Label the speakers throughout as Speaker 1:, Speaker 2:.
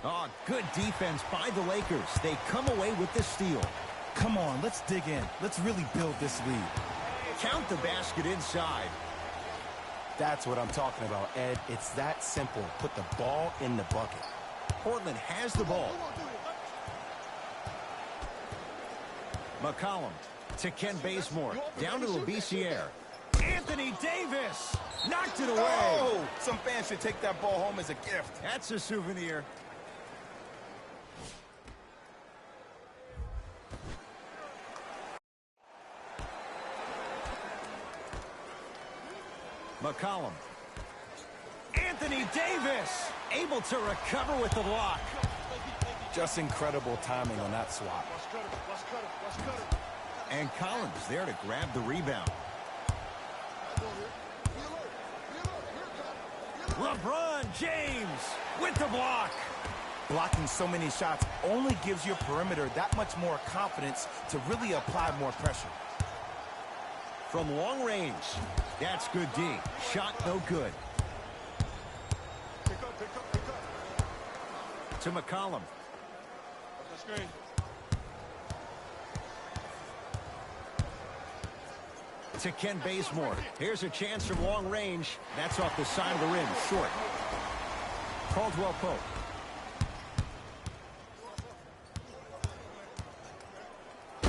Speaker 1: Oh, good defense by the Lakers. They come away with the steal.
Speaker 2: Come on, let's dig in. Let's really build this lead.
Speaker 1: Count the basket inside.
Speaker 2: That's what I'm talking about, Ed. It's that simple. Put the ball in the bucket.
Speaker 1: Portland has the ball. McCollum to Ken Bazemore. Down to Labissiere. Anthony Davis knocked it away.
Speaker 2: Oh, some fans should take that ball home as a gift.
Speaker 1: That's a souvenir. McCollum. Anthony Davis able to recover with the block.
Speaker 2: Just incredible timing on that swap.
Speaker 1: And Collins there to grab the rebound. LeBron James with the block.
Speaker 2: Blocking so many shots only gives your perimeter that much more confidence to really apply more pressure.
Speaker 1: From long range, that's good D. Shot no good. To McCollum. To Ken Bazemore. Here's a chance from long range. That's off the side of the rim, short. Caldwell Pope.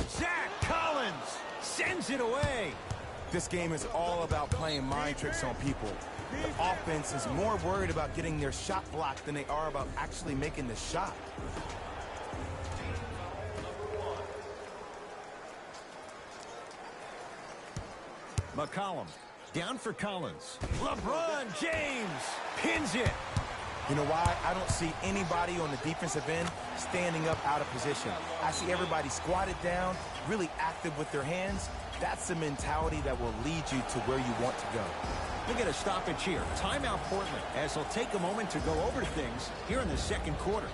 Speaker 1: Zach Collins sends it away.
Speaker 2: This game is all about playing mind tricks on people. The offense is more worried about getting their shot blocked than they are about actually making the shot.
Speaker 1: McCollum down for Collins. LeBron James pins it.
Speaker 2: You know why? I don't see anybody on the defensive end standing up out of position. I see everybody squatted down, really active with their hands. That's the mentality that will lead you to where you want to go.
Speaker 1: We'll get a stoppage here. Timeout Portland as they'll take a moment to go over things here in the second quarter.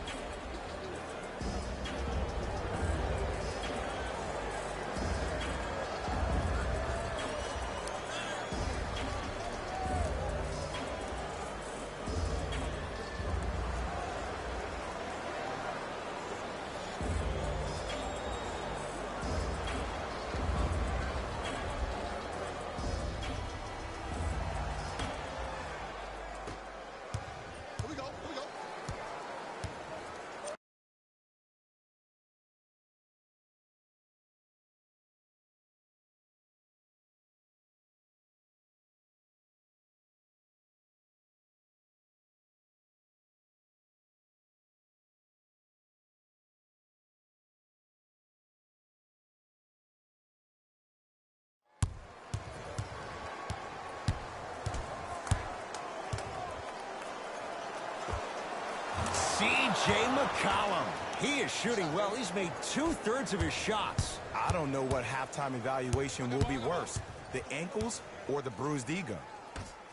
Speaker 1: C.J. McCollum. He is shooting well. He's made 2/3 of his shots.
Speaker 2: I don't know what halftime evaluation will be worse, the ankles or the bruised ego.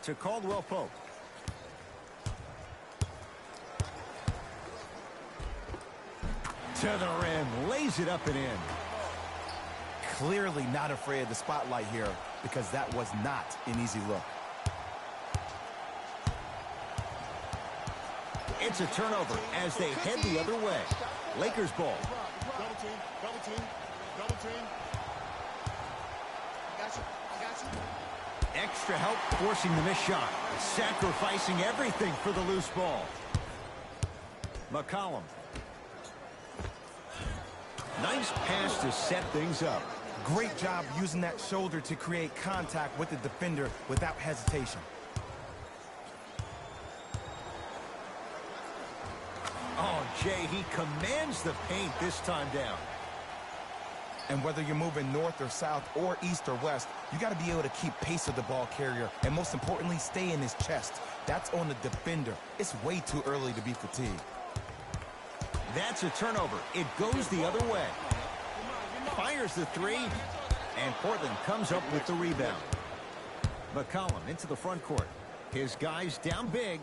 Speaker 1: To Caldwell Pope. To the rim. Lays it up and in.
Speaker 2: Clearly not afraid of the spotlight here because that was not an easy look.
Speaker 1: It's a turnover as they head the other way. Lakers ball.
Speaker 3: Double team, double team, double team. I got you.
Speaker 1: Extra help forcing the missed shot. Sacrificing everything for the loose ball. McCollum. Nice pass to set things up.
Speaker 2: Great job using that shoulder to create contact with the defender without hesitation.
Speaker 1: Oh, Jay, he commands the paint this time down.
Speaker 2: And whether you're moving north or south or east or west, you got to be able to keep pace with the ball carrier and most importantly, stay in his chest. That's on the defender. It's way too early to be fatigued.
Speaker 1: That's a turnover. It goes the other way. Fires the three, and Portland comes up with the rebound. McCollum into the front court. His guys down big.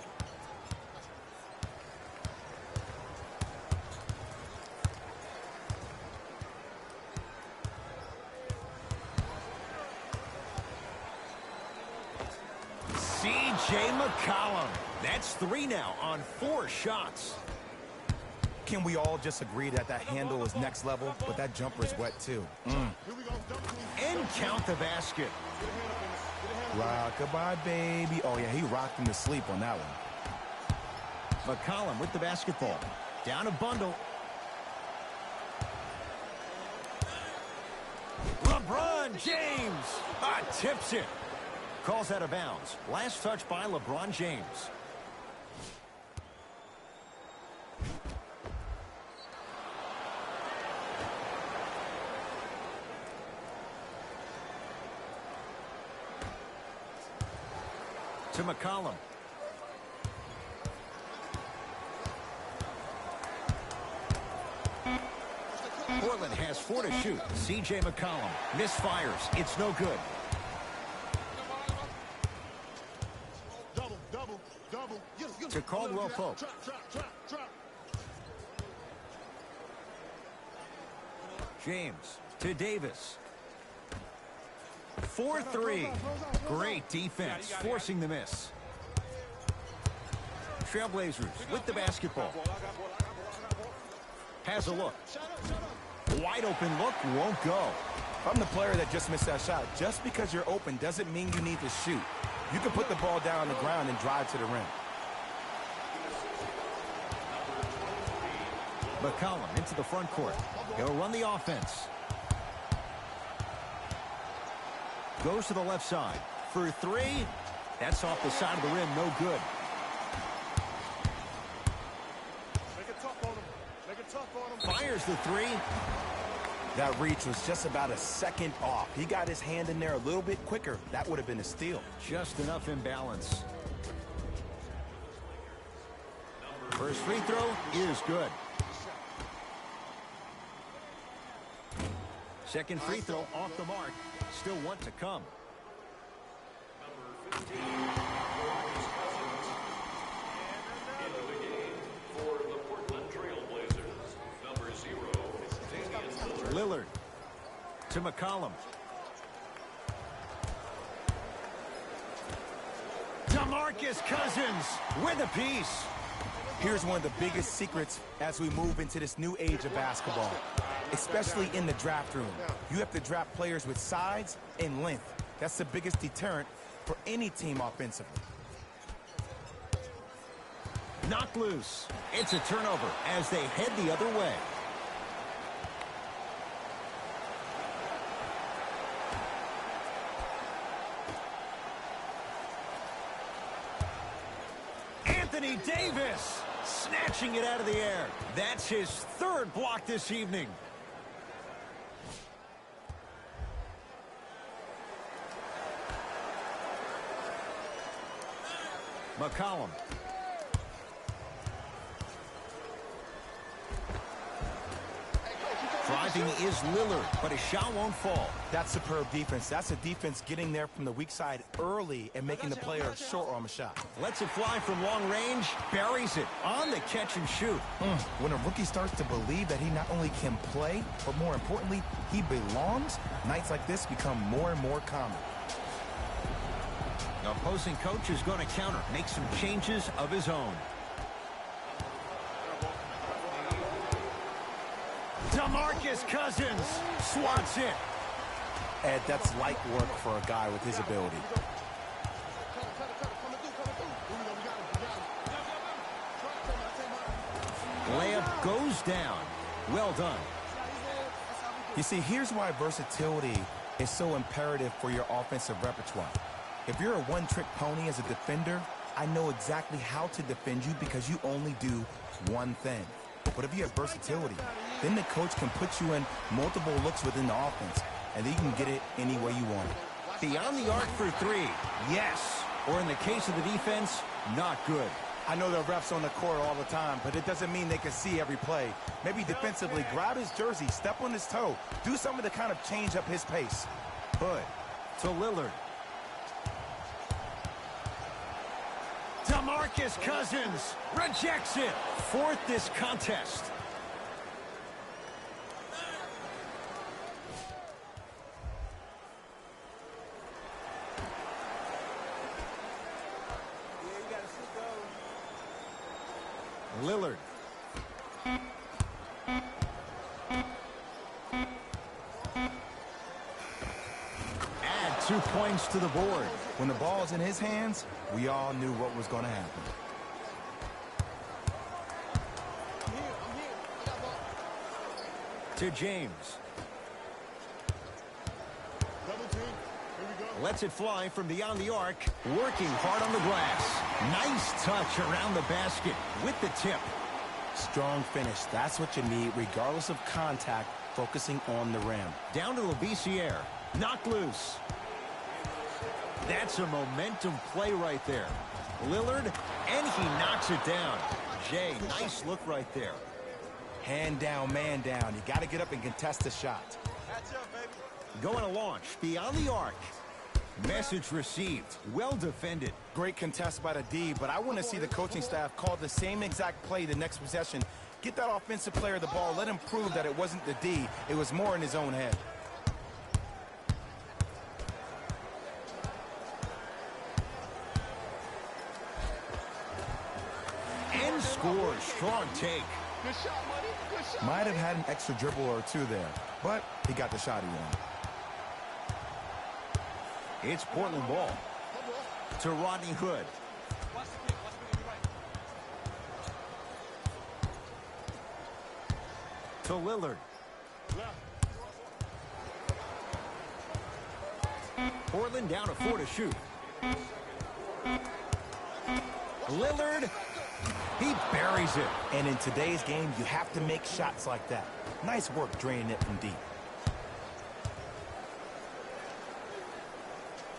Speaker 1: C.J. McCollum. That's 3 now on 4 shots.
Speaker 2: Can we all just agree that that handle is next level, but that jumper is wet too?
Speaker 3: Here we go. Double team.
Speaker 1: And count the basket.
Speaker 2: Rock-a-bye, baby. Oh, yeah, he rocked him to sleep on that one.
Speaker 1: McCollum with the basketball. Down a bundle. LeBron James tips it. Calls out of bounds. Last touch by LeBron James. To McCollum. Portland has 4 to shoot. C.J. McCollum misfires. It's no good.
Speaker 3: Double.
Speaker 1: To Caldwell Pope.
Speaker 3: Trap.
Speaker 1: James to Davis. 4-3. Great defense, forcing the miss. Trailblazers with the basketball. Has a look. Wide open look, won't go.
Speaker 2: I'm the player that just missed that shot. Just because you're open doesn't mean you need to shoot. You can put the ball down on the ground and drive to the rim.
Speaker 1: McCollum into the front court. He'll run the offense. Goes to the left side. For 3. That's off the side of the rim. No good.
Speaker 3: Make it tough on him.
Speaker 1: Fires the 3.
Speaker 2: That reach was just about a second off. He got his hand in there a little bit quicker. That would have been a steal.
Speaker 1: Just enough imbalance. First free throw is good. Second free throw off the mark. Still one to come. Lillard to McCollum. DeMarcus Cousins with a piece.
Speaker 2: Here's one of the biggest secrets as we move into this new age of basketball, especially in the draft room. You have to draft players with size and length. That's the biggest deterrent for any team offensively.
Speaker 1: Knocked loose. It's a turnover as they head the other way. Anthony Davis snatching it out of the air. That's his 3rd block this evening. McCollum. Driving is Lillard, but his shot won't fall.
Speaker 2: That's superb defense. That's a defense getting there from the weak side early and making the player a short arm shot.
Speaker 1: Lets it fly from long range, buries it on the catch and shoot.
Speaker 2: When a rookie starts to believe that he not only can play, but more importantly, he belongs, nights like this become more and more common.
Speaker 1: The opposing coach is going to counter, make some changes of his own. DeMarcus Cousins swats it.
Speaker 2: Ed, that's light work for a guy with his ability.
Speaker 1: Layup goes down. Well done.
Speaker 2: You see, here's why versatility is so imperative for your offensive repertoire. If you're a one-trick pony as a defender, I know exactly how to defend you because you only do one thing. But if you have versatility, then the coach can put you in multiple looks within the offense, and then you can get it any way you want it.
Speaker 1: Beyond the arc for 3. Yes. Or in the case of the defense, not good.
Speaker 2: I know there are refs on the court all the time, but it doesn't mean they can see every play. Maybe defensively, grab his jersey, step on his toe, do something to kind of change up his pace.
Speaker 1: Hood to Lillard. DeMarcus Cousins rejects it. 4th this contest. Lillard 2 points to the board.
Speaker 2: When the ball's in his hands, we all knew what was going to happen.
Speaker 1: To James.
Speaker 3: Double team. Here we go.
Speaker 1: Lets it fly from beyond the arc. Working hard on the glass. Nice touch around the basket with the tip.
Speaker 2: Strong finish. That's what you need, regardless of contact, focusing on the rim.
Speaker 1: Down to Labissiere. Knocked loose. That's a momentum play right there. Lillard, and he knocks it down. Jay, nice look right there.
Speaker 2: Hand down, man down. You got to get up and contest the shot.
Speaker 1: Going to launch beyond the arc. Message received. Well defended.
Speaker 2: Great contest by the D, but I want to see the coaching staff call the same exact play the next possession. Get that offensive player the ball. Let him prove that it wasn't the D. It was more in his own head.
Speaker 1: And scores. Strong take.
Speaker 3: Good shot, buddy. Good shot.
Speaker 2: Might have had an extra dribble or two there, but he got the shot he wanted.
Speaker 1: It's Portland ball. To Rodney Hood. To Lillard. Portland down to 4 to shoot. Lillard. He buries it.
Speaker 2: And in today's game, you have to make shots like that. Nice work draining it from deep.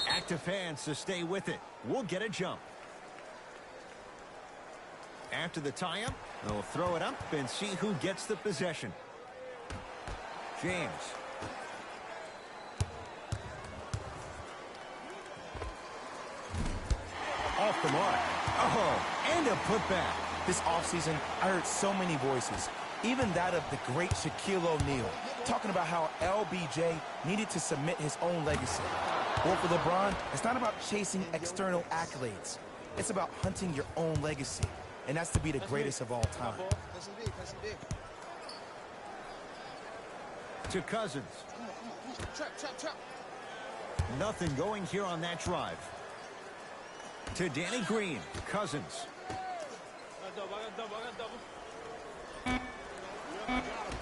Speaker 1: Active fans to stay with it. We'll get a jump. After the tie-up, they'll throw it up and see who gets the possession. James. Off the mark. Oh, and a putback.
Speaker 2: This offseason, I heard so many voices, even that of the great Shaquille O'Neal, talking about how LBJ needed to submit his own legacy. Well, for LeBron, it's not about chasing external accolades. It's about hunting your own legacy, and that's to be the greatest of all time.
Speaker 1: To Cousins. Nothing going here on that drive. To Danny Green. Cousins.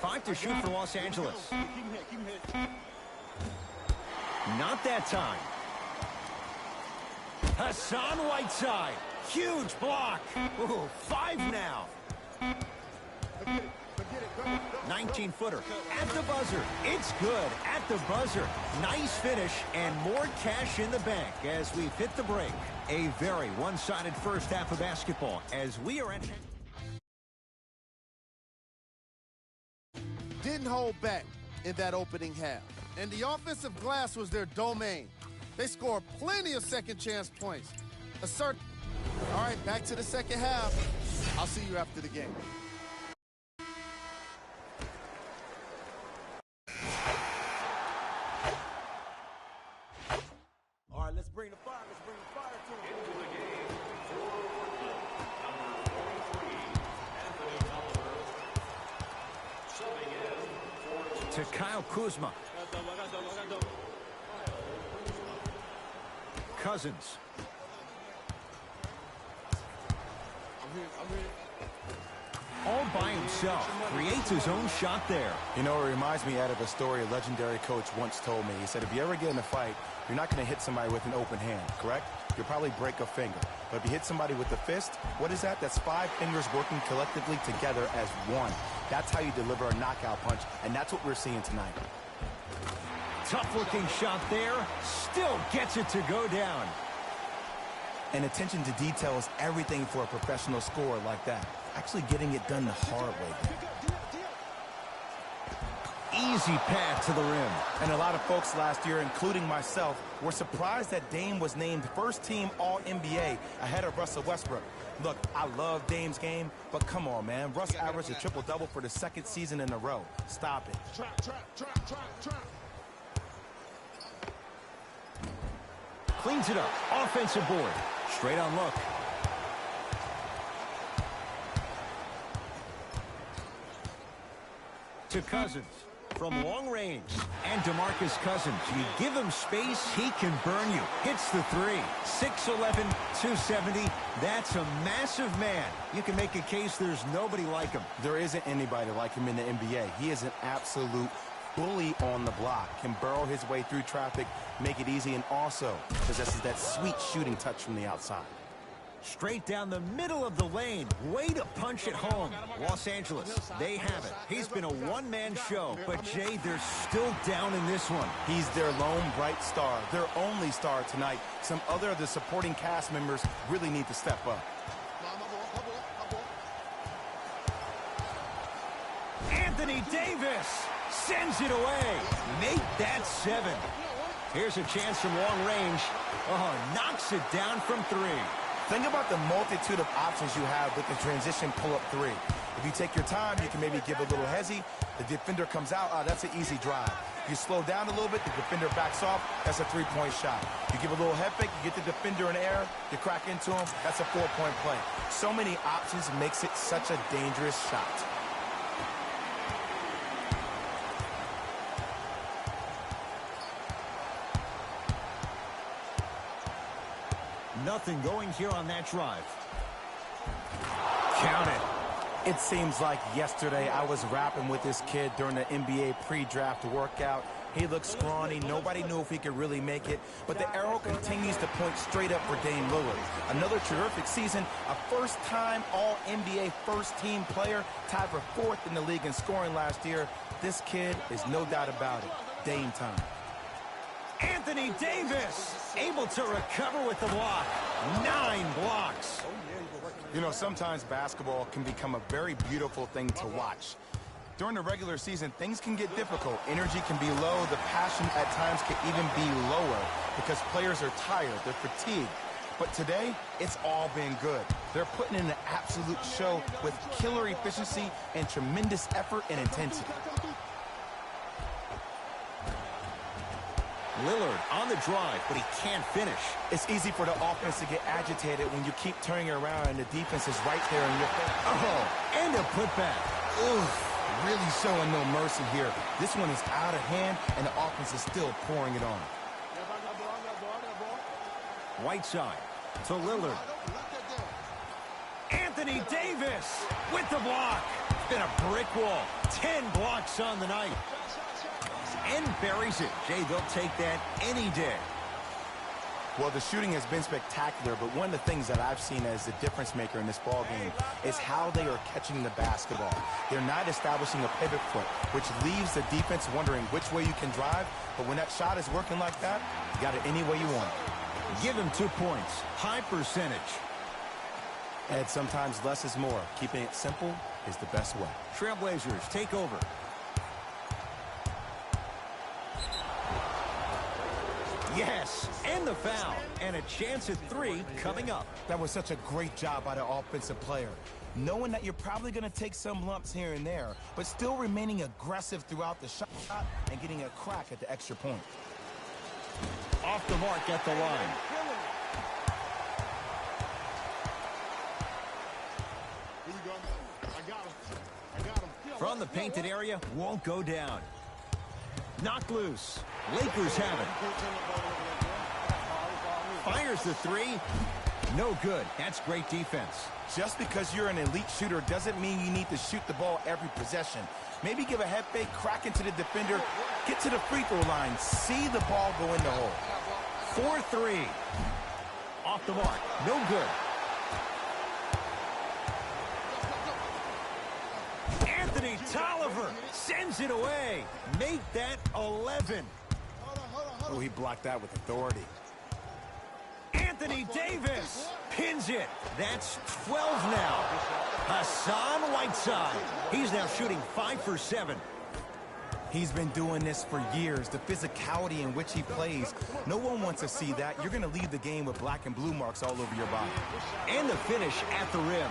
Speaker 1: 5 to shoot for Los Angeles. Not that time. Hassan Whiteside. Huge block. Ooh, 5 now. 19-footer at the buzzer. It's good at the buzzer. Nice finish and more cash in the bank as we've hit the break. A very one-sided first half of basketball as we are entering.
Speaker 4: Didn't hold back in that opening half. And the offensive glass was their domain. They scored plenty of second-chance points. All right, back to the second half. I'll see you after the game.
Speaker 3: All right, let's bring the fire. Let's bring the fire to him. Into the game for number 43, Anthony Tolliver. Subbing in for...
Speaker 1: To Kyle Kuzma. Cousins. All by himself. Creates his own shot there.
Speaker 2: You know, it reminds me of a story a legendary coach once told me. He said, if you ever get in a fight, you're not going to hit somebody with an open hand, correct? You'll probably break a finger. But if you hit somebody with a fist, what is that? That's 5 fingers working collectively together as one. That's how you deliver a knockout punch, and that's what we're seeing tonight.
Speaker 1: Tough-looking shot there. Still gets it to go down.
Speaker 2: And attention to detail is everything for a professional scorer like that. Actually getting it done the hard way.
Speaker 1: Easy path to the rim.
Speaker 2: And a lot of folks last year, including myself, were surprised that Dame was named first-team All-NBA ahead of Russell Westbrook. Look, I love Dame's game, but come on, man. Russ averaged a triple-double for the 2nd season in a row. Stop it.
Speaker 3: Trap.
Speaker 1: Cleans it up. Offensive board. Straight on look. To Cousins. from long range. And DeMarcus Cousins, you give him space, he can burn you. Hits the three. 6'11", 270. That's a massive man. You can make a case there's nobody like him.
Speaker 2: There isn't anybody like him in the NBA. He is an absolute bully on the block, can burrow his way through traffic, make it easy, and also possesses that sweet shooting touch from the outside.
Speaker 1: Straight down the middle of the lane. Way to punch it home. Los Angeles, they have it. He's been a one-man show, but Jay, they're still down in this one.
Speaker 2: He's their lone bright star, their only star tonight. Some other of the supporting cast members really need to step up.
Speaker 1: Anthony Davis sends it away. Make that 7. Here's a chance from long range. Oh, knocks it down from 3.
Speaker 2: Think about the multitude of options you have with the transition pull-up 3. If you take your time, you can maybe give a little hezzy. The defender comes out, that's an easy drive. You slow down a little bit, the defender backs off, that's a 3-point shot. You give a little head fake, you get the defender in the air, you crack into him, that's a 4-point play. So many options makes it such a dangerous shot.
Speaker 1: Nothing going here on that drive. Count it.
Speaker 2: It seems like yesterday I was rapping with this kid during the NBA pre-draft workout. He looked scrawny. Nobody knew if he could really make it. But the arrow continues to point straight up for Dame Lillard. Another terrific season. A first-time All-NBA first-team player. Tied for 4th in the league in scoring last year. This kid is no doubt about it. Dame time.
Speaker 1: Anthony Davis able to recover with the block. 9 blocks.
Speaker 2: You know, sometimes basketball can become a very beautiful thing to watch. During the regular season, things can get difficult. Energy can be low. The passion at times can even be lower because players are tired. They're fatigued. But today, it's all been good. They're putting in an absolute show with killer efficiency and tremendous effort and intensity.
Speaker 1: Lillard on the drive, but he can't finish.
Speaker 2: It's easy for the offense to get agitated when you keep turning around and the defense is right there in your face.
Speaker 1: Oh, and a putback.
Speaker 2: Oof. Really showing no mercy here. This one is out of hand, and the offense is still pouring it on.
Speaker 1: Whiteside to Lillard. Anthony Davis with the block. It's been a brick wall. 10 blocks on the night. And buries it. Jay, they'll take that any day.
Speaker 2: Well, the shooting has been spectacular, but one of the things that I've seen as the difference maker in this ball game is how they are catching the basketball. They're not establishing a pivot foot, which leaves the defense wondering which way you can drive, but when that shot is working like that, you got it any way you want.
Speaker 1: Give him 2 points. High percentage.
Speaker 2: And sometimes less is more. Keeping it simple is the best way.
Speaker 1: Trailblazers take over. Yes, and the foul, and a chance at 3 coming up.
Speaker 2: That was such a great job by the offensive player. Knowing that you're probably going to take some lumps here and there, but still remaining aggressive throughout the shot and getting a crack at the extra point.
Speaker 1: Off the mark at the line. From the painted area, won't go down. Knocked loose. Lakers have it. Fires the 3. No good. That's great defense.
Speaker 2: Just because you're an elite shooter doesn't mean you need to shoot the ball every possession. Maybe give a head fake, crack into the defender, get to the free throw line, see the ball go in the hole.
Speaker 1: 4-3. Off the mark. No good. Anthony Tolliver sends it away. Make that 11.
Speaker 2: Oh, he blocked that with authority.
Speaker 1: Anthony Davis pins it. That's 12 now. Hassan Whiteside. He's now shooting 5 for 7.
Speaker 2: He's been doing this for years. The physicality in which he plays. No one wants to see that. You're going to leave the game with black and blue marks all over your body.
Speaker 1: And the finish at the rim.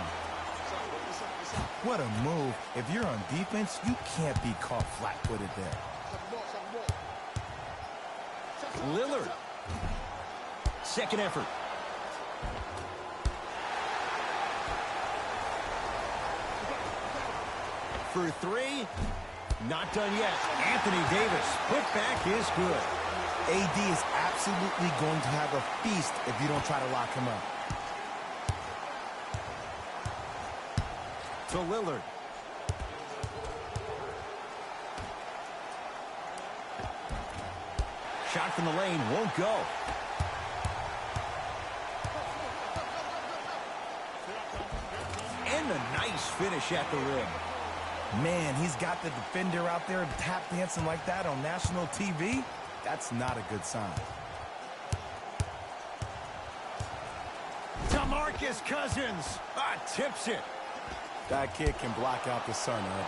Speaker 2: What a move. If you're on defense, you can't be caught flat-footed there.
Speaker 1: Lillard. Second effort. For 3. Not done yet. Anthony Davis, put back is good.
Speaker 2: AD is absolutely going to have a feast if you don't try to lock him up.
Speaker 1: To Lillard. Shot from the lane won't go. And a nice finish at the rim.
Speaker 2: Man, he's got the defender out there tap dancing like that on national TV. That's not a good sign.
Speaker 1: DeMarcus Cousins. Tips it.
Speaker 2: That kid can block out the sun, Ed.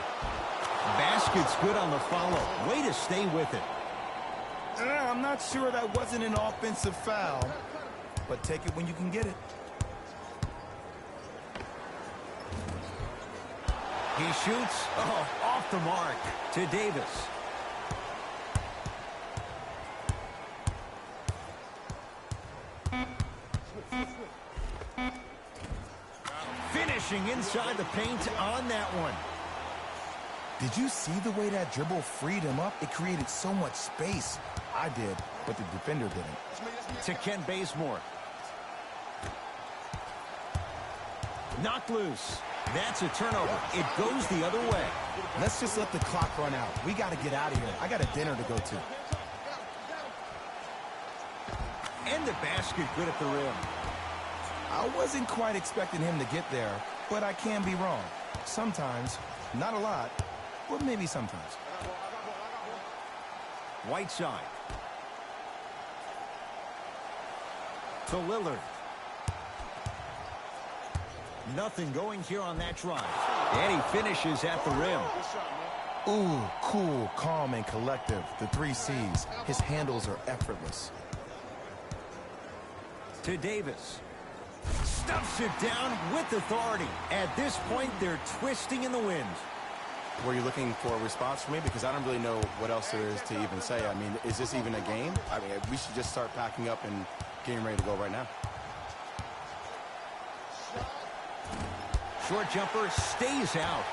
Speaker 1: Basket's good on the follow. Way to stay with it.
Speaker 2: I'm not sure that wasn't an offensive foul, but take it when you can get it.
Speaker 1: He shoots. Off the mark. To Davis. Finishing inside the paint on that one.
Speaker 2: Did you see the way that dribble freed him up? It created so much space. I did, but the defender didn't.
Speaker 1: To Kent Bazemore. Knocked loose. That's a turnover. It goes the other way.
Speaker 2: Let's just let the clock run out. We got to get out of here. I got a dinner to go to.
Speaker 1: And the basket good at the rim.
Speaker 2: I wasn't quite expecting him to get there, but I can be wrong. Sometimes, not a lot, but maybe sometimes.
Speaker 1: Whiteside. To Lillard. Nothing going here on that drive. And he finishes at the rim.
Speaker 2: Ooh, cool, calm, and collective. The 3 C's. His handles are effortless.
Speaker 1: To Davis. Stuffs it down with authority. At this point, they're twisting in the wind.
Speaker 2: Were you looking for a response from me? Because I don't really know what else there is to even say. I mean, is this even a game? I mean, we should just start packing up and getting ready to go right now.
Speaker 1: Short jumper stays out.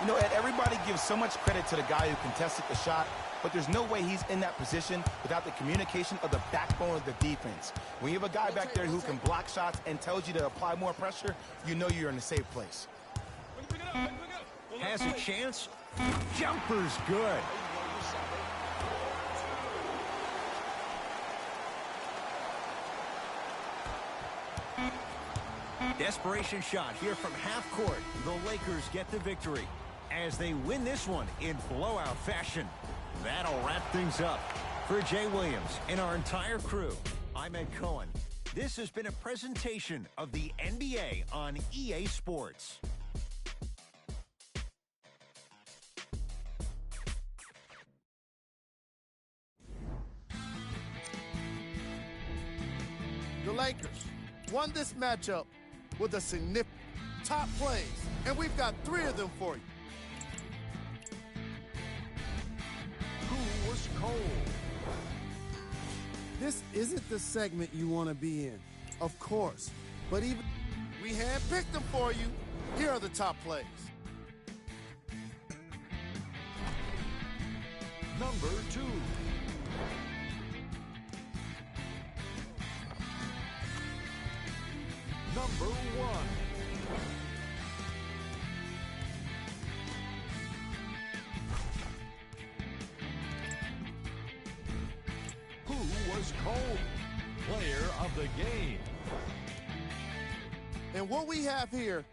Speaker 2: You know, Ed, everybody gives so much credit to the guy who contested the shot, but there's no way he's in that position without the communication of the backbone of the defense. When you have a guy back there who can block shots and tells you to apply more pressure, you know you're in a safe place.
Speaker 1: Has a chance. Jumper's good. Desperation shot here from half court. The Lakers get the victory as they win this one in blowout fashion. That'll wrap things up. For Jay Williams and our entire crew, I'm Ed Cohen. This has been a presentation of the NBA on EA Sports.
Speaker 4: The Lakers won this matchup with a significant top plays, and we've got 3 of them for you.
Speaker 3: Who was cold?
Speaker 4: This isn't the segment you want to be in, of course, but even we handpicked them for you. Here are the top plays.
Speaker 3: Number 2. Number 1. Who was cold? Player of the game.
Speaker 4: And what we have here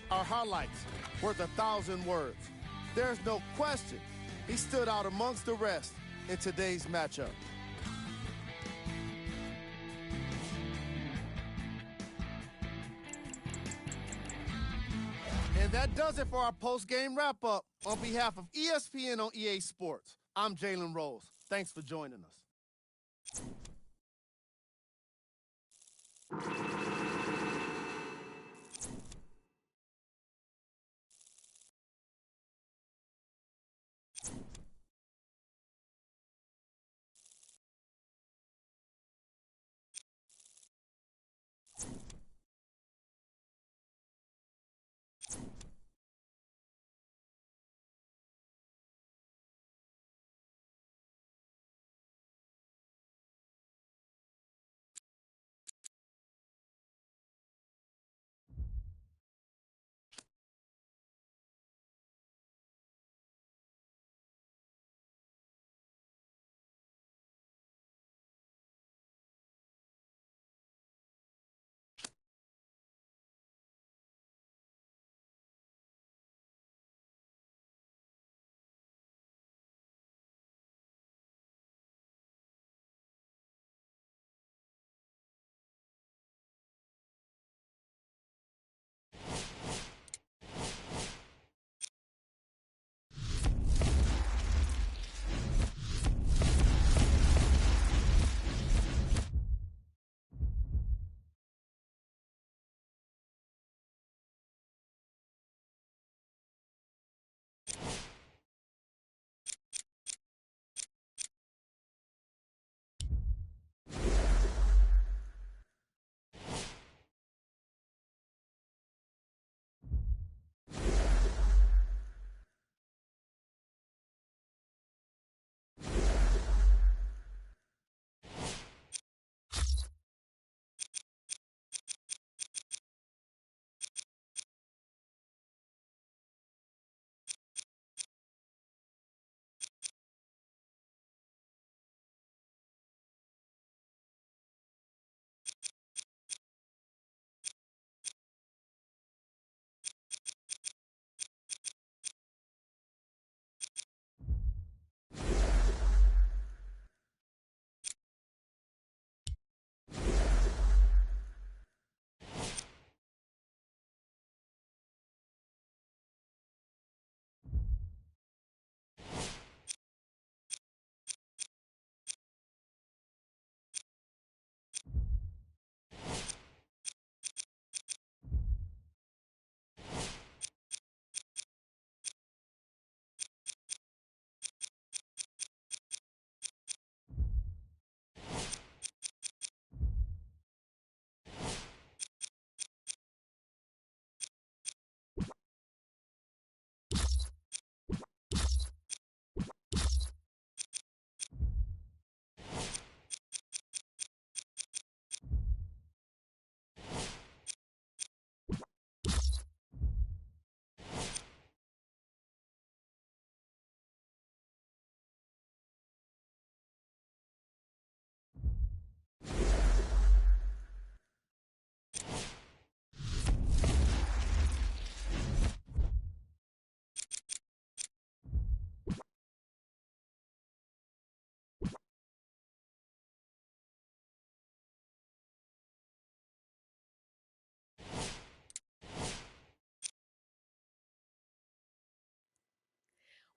Speaker 4: are highlights worth 1,000 words. There's no question he stood out amongst the rest in today's matchup. And that does it for our post-game wrap-up. On behalf of ESPN on EA Sports, I'm Jalen Rose. Thanks for joining us.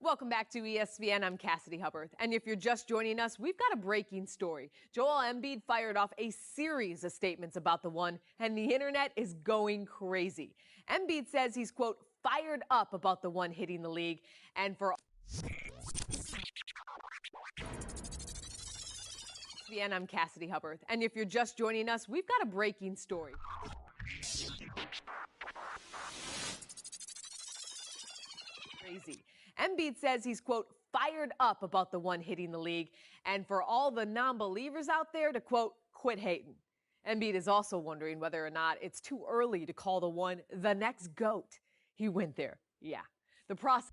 Speaker 5: Welcome back to ESPN. I'm Cassidy Hubbard. And if you're just joining us, we've got a breaking story. Joel Embiid fired off a series of statements about the one, and the internet is going crazy. Embiid says he's, quote, fired up about the one hitting the league. And for ESPN, I'm Cassidy Hubbard. And if you're just joining us, we've got a breaking story. Crazy. Embiid says he's, quote, fired up about the one hitting the league, and for all the non-believers out there to, quote, quit hating. Embiid is also wondering whether or not it's too early to call the one the next GOAT. He went there. Yeah. The process.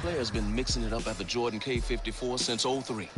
Speaker 6: player has been mixing it up at the Jordan K54 since '03.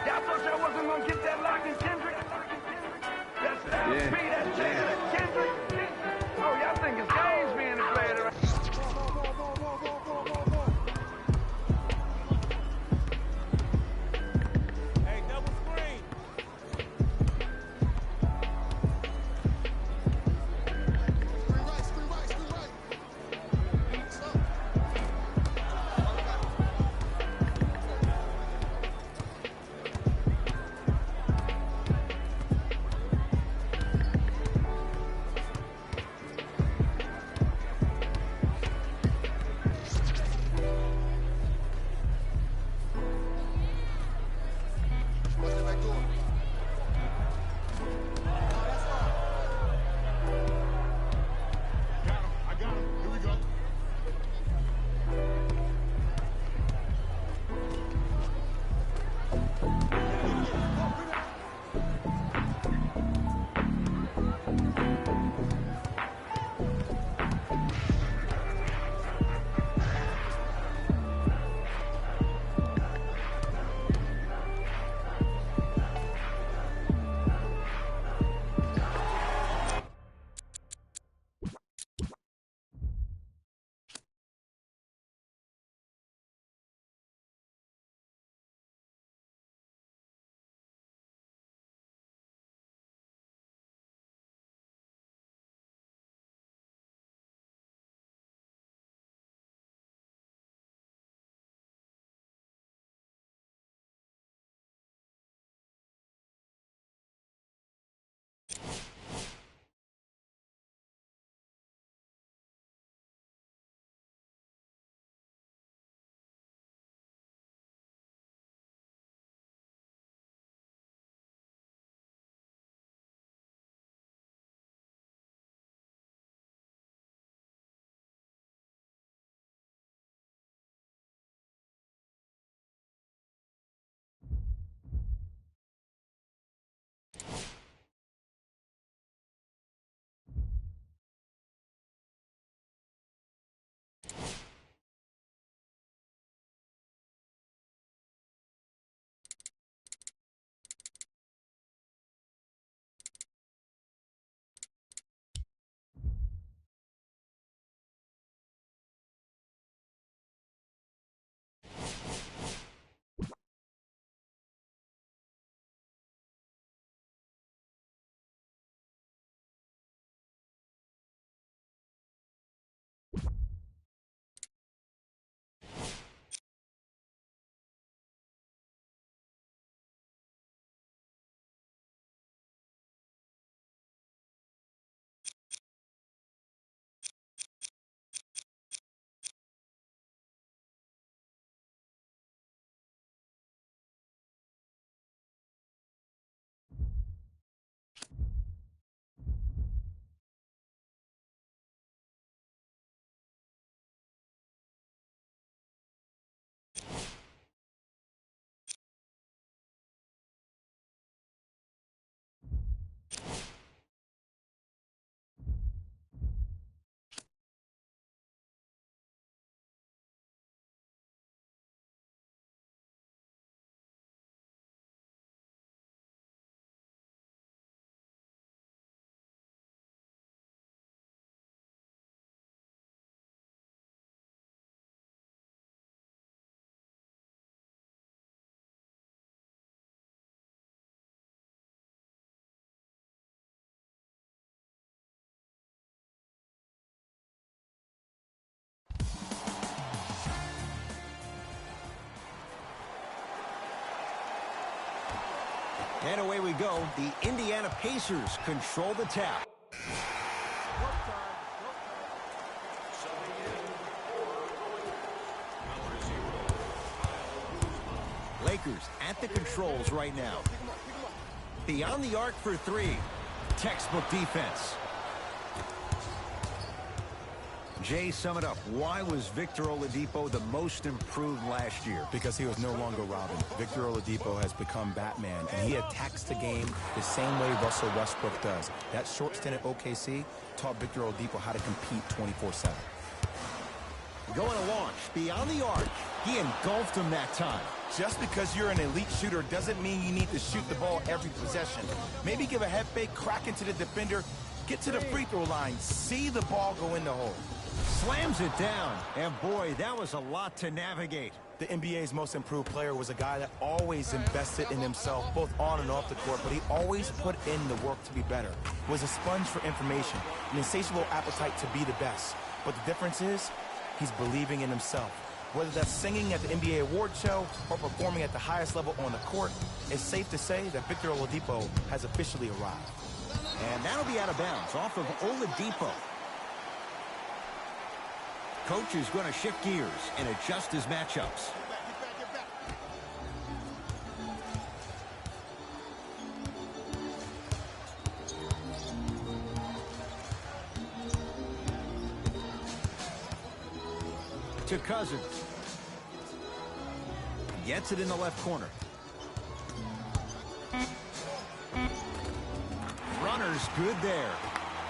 Speaker 3: Y'all thought y'all wasn't gonna get that lock in Kendrick? That's LP, that's Jay, that's Kendrick. Oh, y'all think it's games being played around. Hey, double screen.
Speaker 4: Screen right. Stop. Watch that back door. I got him. Here we go.
Speaker 1: And away we go. The Indiana Pacers control the tap. Lakers at the controls right now. Beyond the arc for three. Textbook defense. Jay, sum it up. Why was Victor Oladipo the most improved last year?
Speaker 2: Because he was no longer Robin. Victor Oladipo has become Batman, and he attacks the game the same way Russell Westbrook does. That short stint at OKC taught Victor Oladipo how to compete 24/7.
Speaker 1: Going to launch beyond the arc. He engulfed him that time.
Speaker 2: Just because you're an elite shooter doesn't mean you need to shoot the ball every possession. Maybe give a head fake, crack into the defender, get to the free throw line, see the ball go in the hole.
Speaker 1: Slams it down. And boy, that was a lot to navigate.
Speaker 2: The NBA's most improved player was a guy that always invested in himself, both on and off the court, but he always put in the work to be better. Was a sponge for information, an insatiable appetite to be the best. But the difference is, he's believing in himself. Whether that's singing at the NBA award show or performing at the highest level on the court, it's safe to say that Victor Oladipo has officially arrived.
Speaker 1: And that'll be out of bounds off of Oladipo. Coach is going to shift gears and adjust his matchups. To Cousins. Gets it in the left corner. Runner's good there.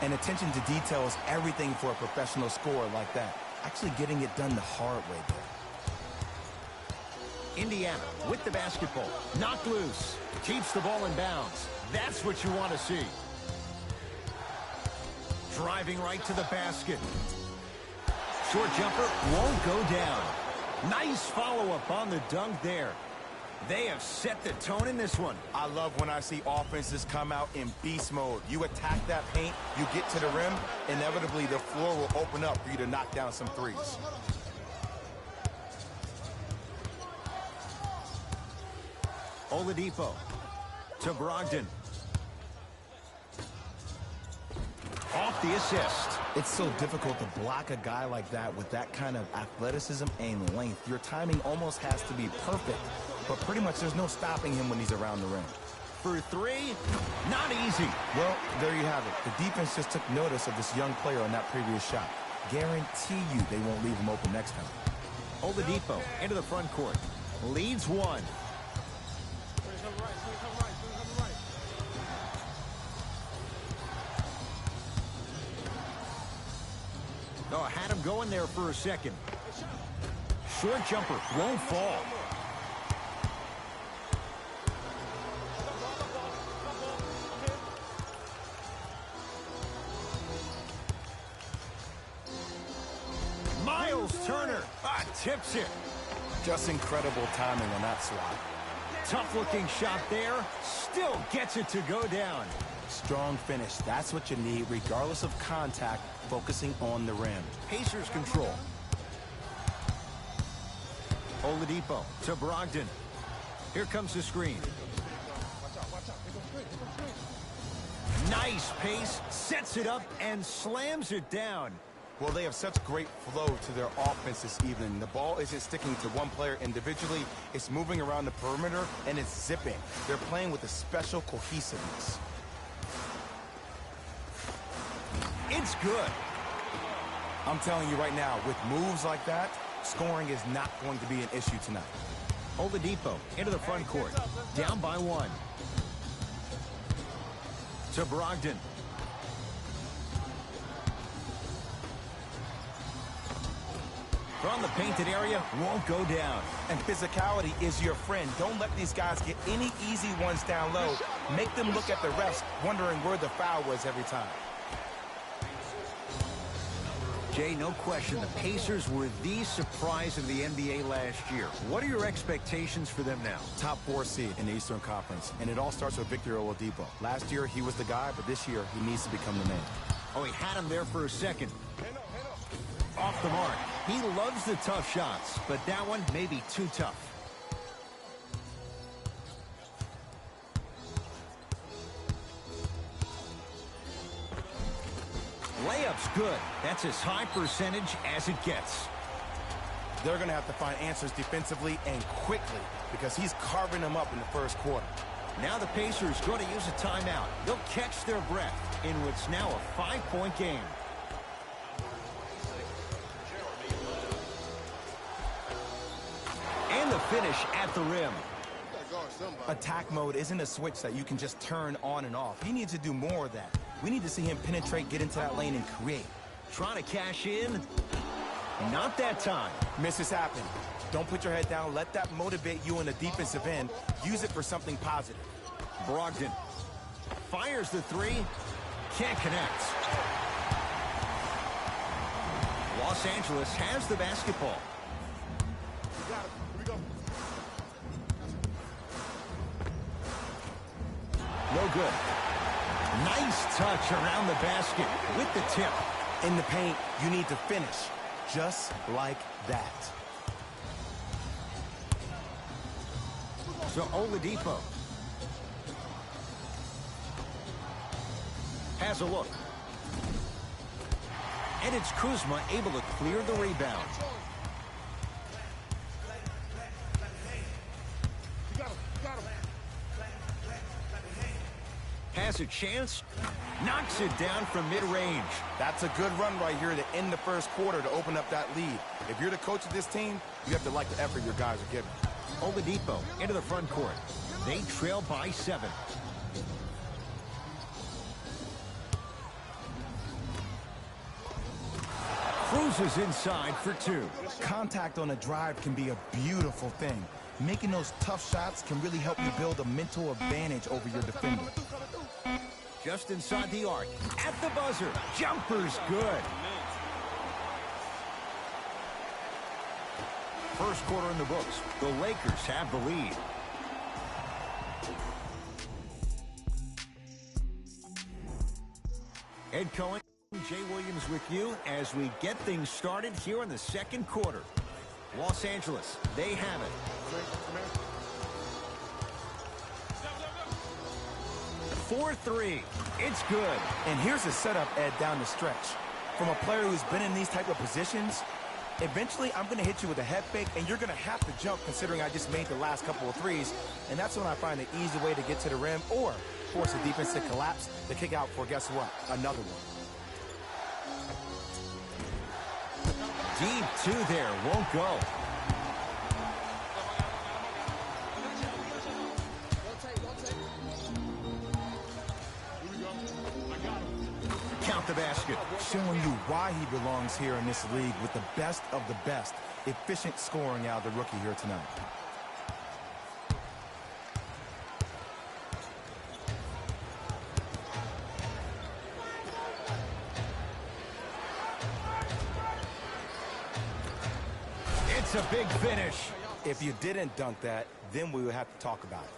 Speaker 2: And attention to detail is everything for a professional scorer like that. Actually getting it done the hard way there.
Speaker 1: Indiana with the basketball. Knocked loose. Keeps the ball in bounds. That's what you want to see. Driving right to the basket. Short jumper won't go down. Nice follow-up on the dunk there. They have set the tone in this one.
Speaker 2: I love when I see offenses come out in beast mode. You attack that paint, you get to the rim, inevitably the floor will open up for you to knock down some threes.
Speaker 1: Oladipo to Brogdon. Off the assist.
Speaker 2: It's so difficult to block a guy like that with that kind of athleticism and length. Your timing almost has to be perfect, but pretty much there's no stopping him when he's around the rim.
Speaker 1: For three, not easy.
Speaker 2: Well, there you have it. The defense just took notice of this young player on that previous shot. Guarantee you they won't leave him open next time.
Speaker 1: Oladipo into the front court. Leads one. Oh, had him going there for a second. Short jumper won't fall. Miles Turner tips it.
Speaker 2: Just incredible timing on that swat.
Speaker 1: Tough-looking shot there. Still gets it to go down.
Speaker 2: Strong finish. That's what you need, regardless of contact, focusing on the rim.
Speaker 1: Pacers control. Oladipo to Brogdon. Here comes the screen. Nice pace. Sets it up and slams it down.
Speaker 2: Well, they have such great flow to their offense this evening. The ball isn't sticking to one player individually. It's moving around the perimeter, and it's zipping. They're playing with a special cohesiveness.
Speaker 1: It's good.
Speaker 2: I'm telling you right now, with moves like that, scoring is not going to be an issue tonight.
Speaker 1: Oladipo into the front court. Down by one. To Brogdon. From the painted area, won't go down.
Speaker 2: And physicality is your friend. Don't let these guys get any easy ones down low. Make them look at the refs, wondering where the foul was every time.
Speaker 1: Jay, no question, the Pacers were the surprise of the NBA last year. What are your expectations for them now?
Speaker 2: Top 4 seed in the Eastern Conference, and it all starts with Victor Oladipo. Last year, he was the guy, but this year, he needs to become the man.
Speaker 1: Oh, he had him there for a second. Off the mark. He loves the tough shots, but that one may be too tough. Layup's good. That's as high percentage as it gets.
Speaker 2: They're going to have to find answers defensively and quickly because he's carving them up in the first quarter.
Speaker 1: Now the Pacers going to use a timeout. They'll catch their breath in what's now a 5-point game. And the finish at the rim.
Speaker 2: Attack mode isn't a switch that you can just turn on and off. He needs to do more of that. We need to see him penetrate, get into that lane, and create.
Speaker 1: Trying to cash in. Not that time.
Speaker 2: Misses happen. Don't put your head down. Let that motivate you in the defensive end. Use it for something positive.
Speaker 1: Brogdon fires the three. Can't connect. Los Angeles has the basketball. No good. Nice touch around the basket with the tip.
Speaker 2: In the paint, you need to finish just like that.
Speaker 1: So Oladipo has a look. And it's Kuzma able to clear the rebound. Has a chance, knocks it down from mid-range.
Speaker 2: That's a good run right here to end the first quarter to open up that lead. If you're the coach of this team, you have to like the effort your guys are giving.
Speaker 1: Oladipo into the front court. They trail by 7. Cruises inside for 2.
Speaker 2: Contact on a drive can be a beautiful thing. Making those tough shots can really help you build a mental advantage over your defender.
Speaker 1: Just inside the arc. At the buzzer. Jumper's good. First quarter in the books. The Lakers have the lead. Ed Cohen, Jay Williams with you as we get things started here in the second quarter. Los Angeles, they have it. 4-3. It's good.
Speaker 2: And here's a setup, Ed, down the stretch. From a player who's been in these type of positions, eventually I'm going to hit you with a head fake, and you're going to have to jump considering I just made the last couple of threes. And that's when I find an easy way to get to the rim or force the defense to collapse to kick out for, guess what, another one.
Speaker 1: Deep 2 there. Won't go. Count the basket.
Speaker 2: Showing you why he belongs here in this league with the best of the best. Efficient scoring out of the rookie here tonight.
Speaker 1: It's a big finish.
Speaker 2: If you didn't dunk that, then we would have to talk about it.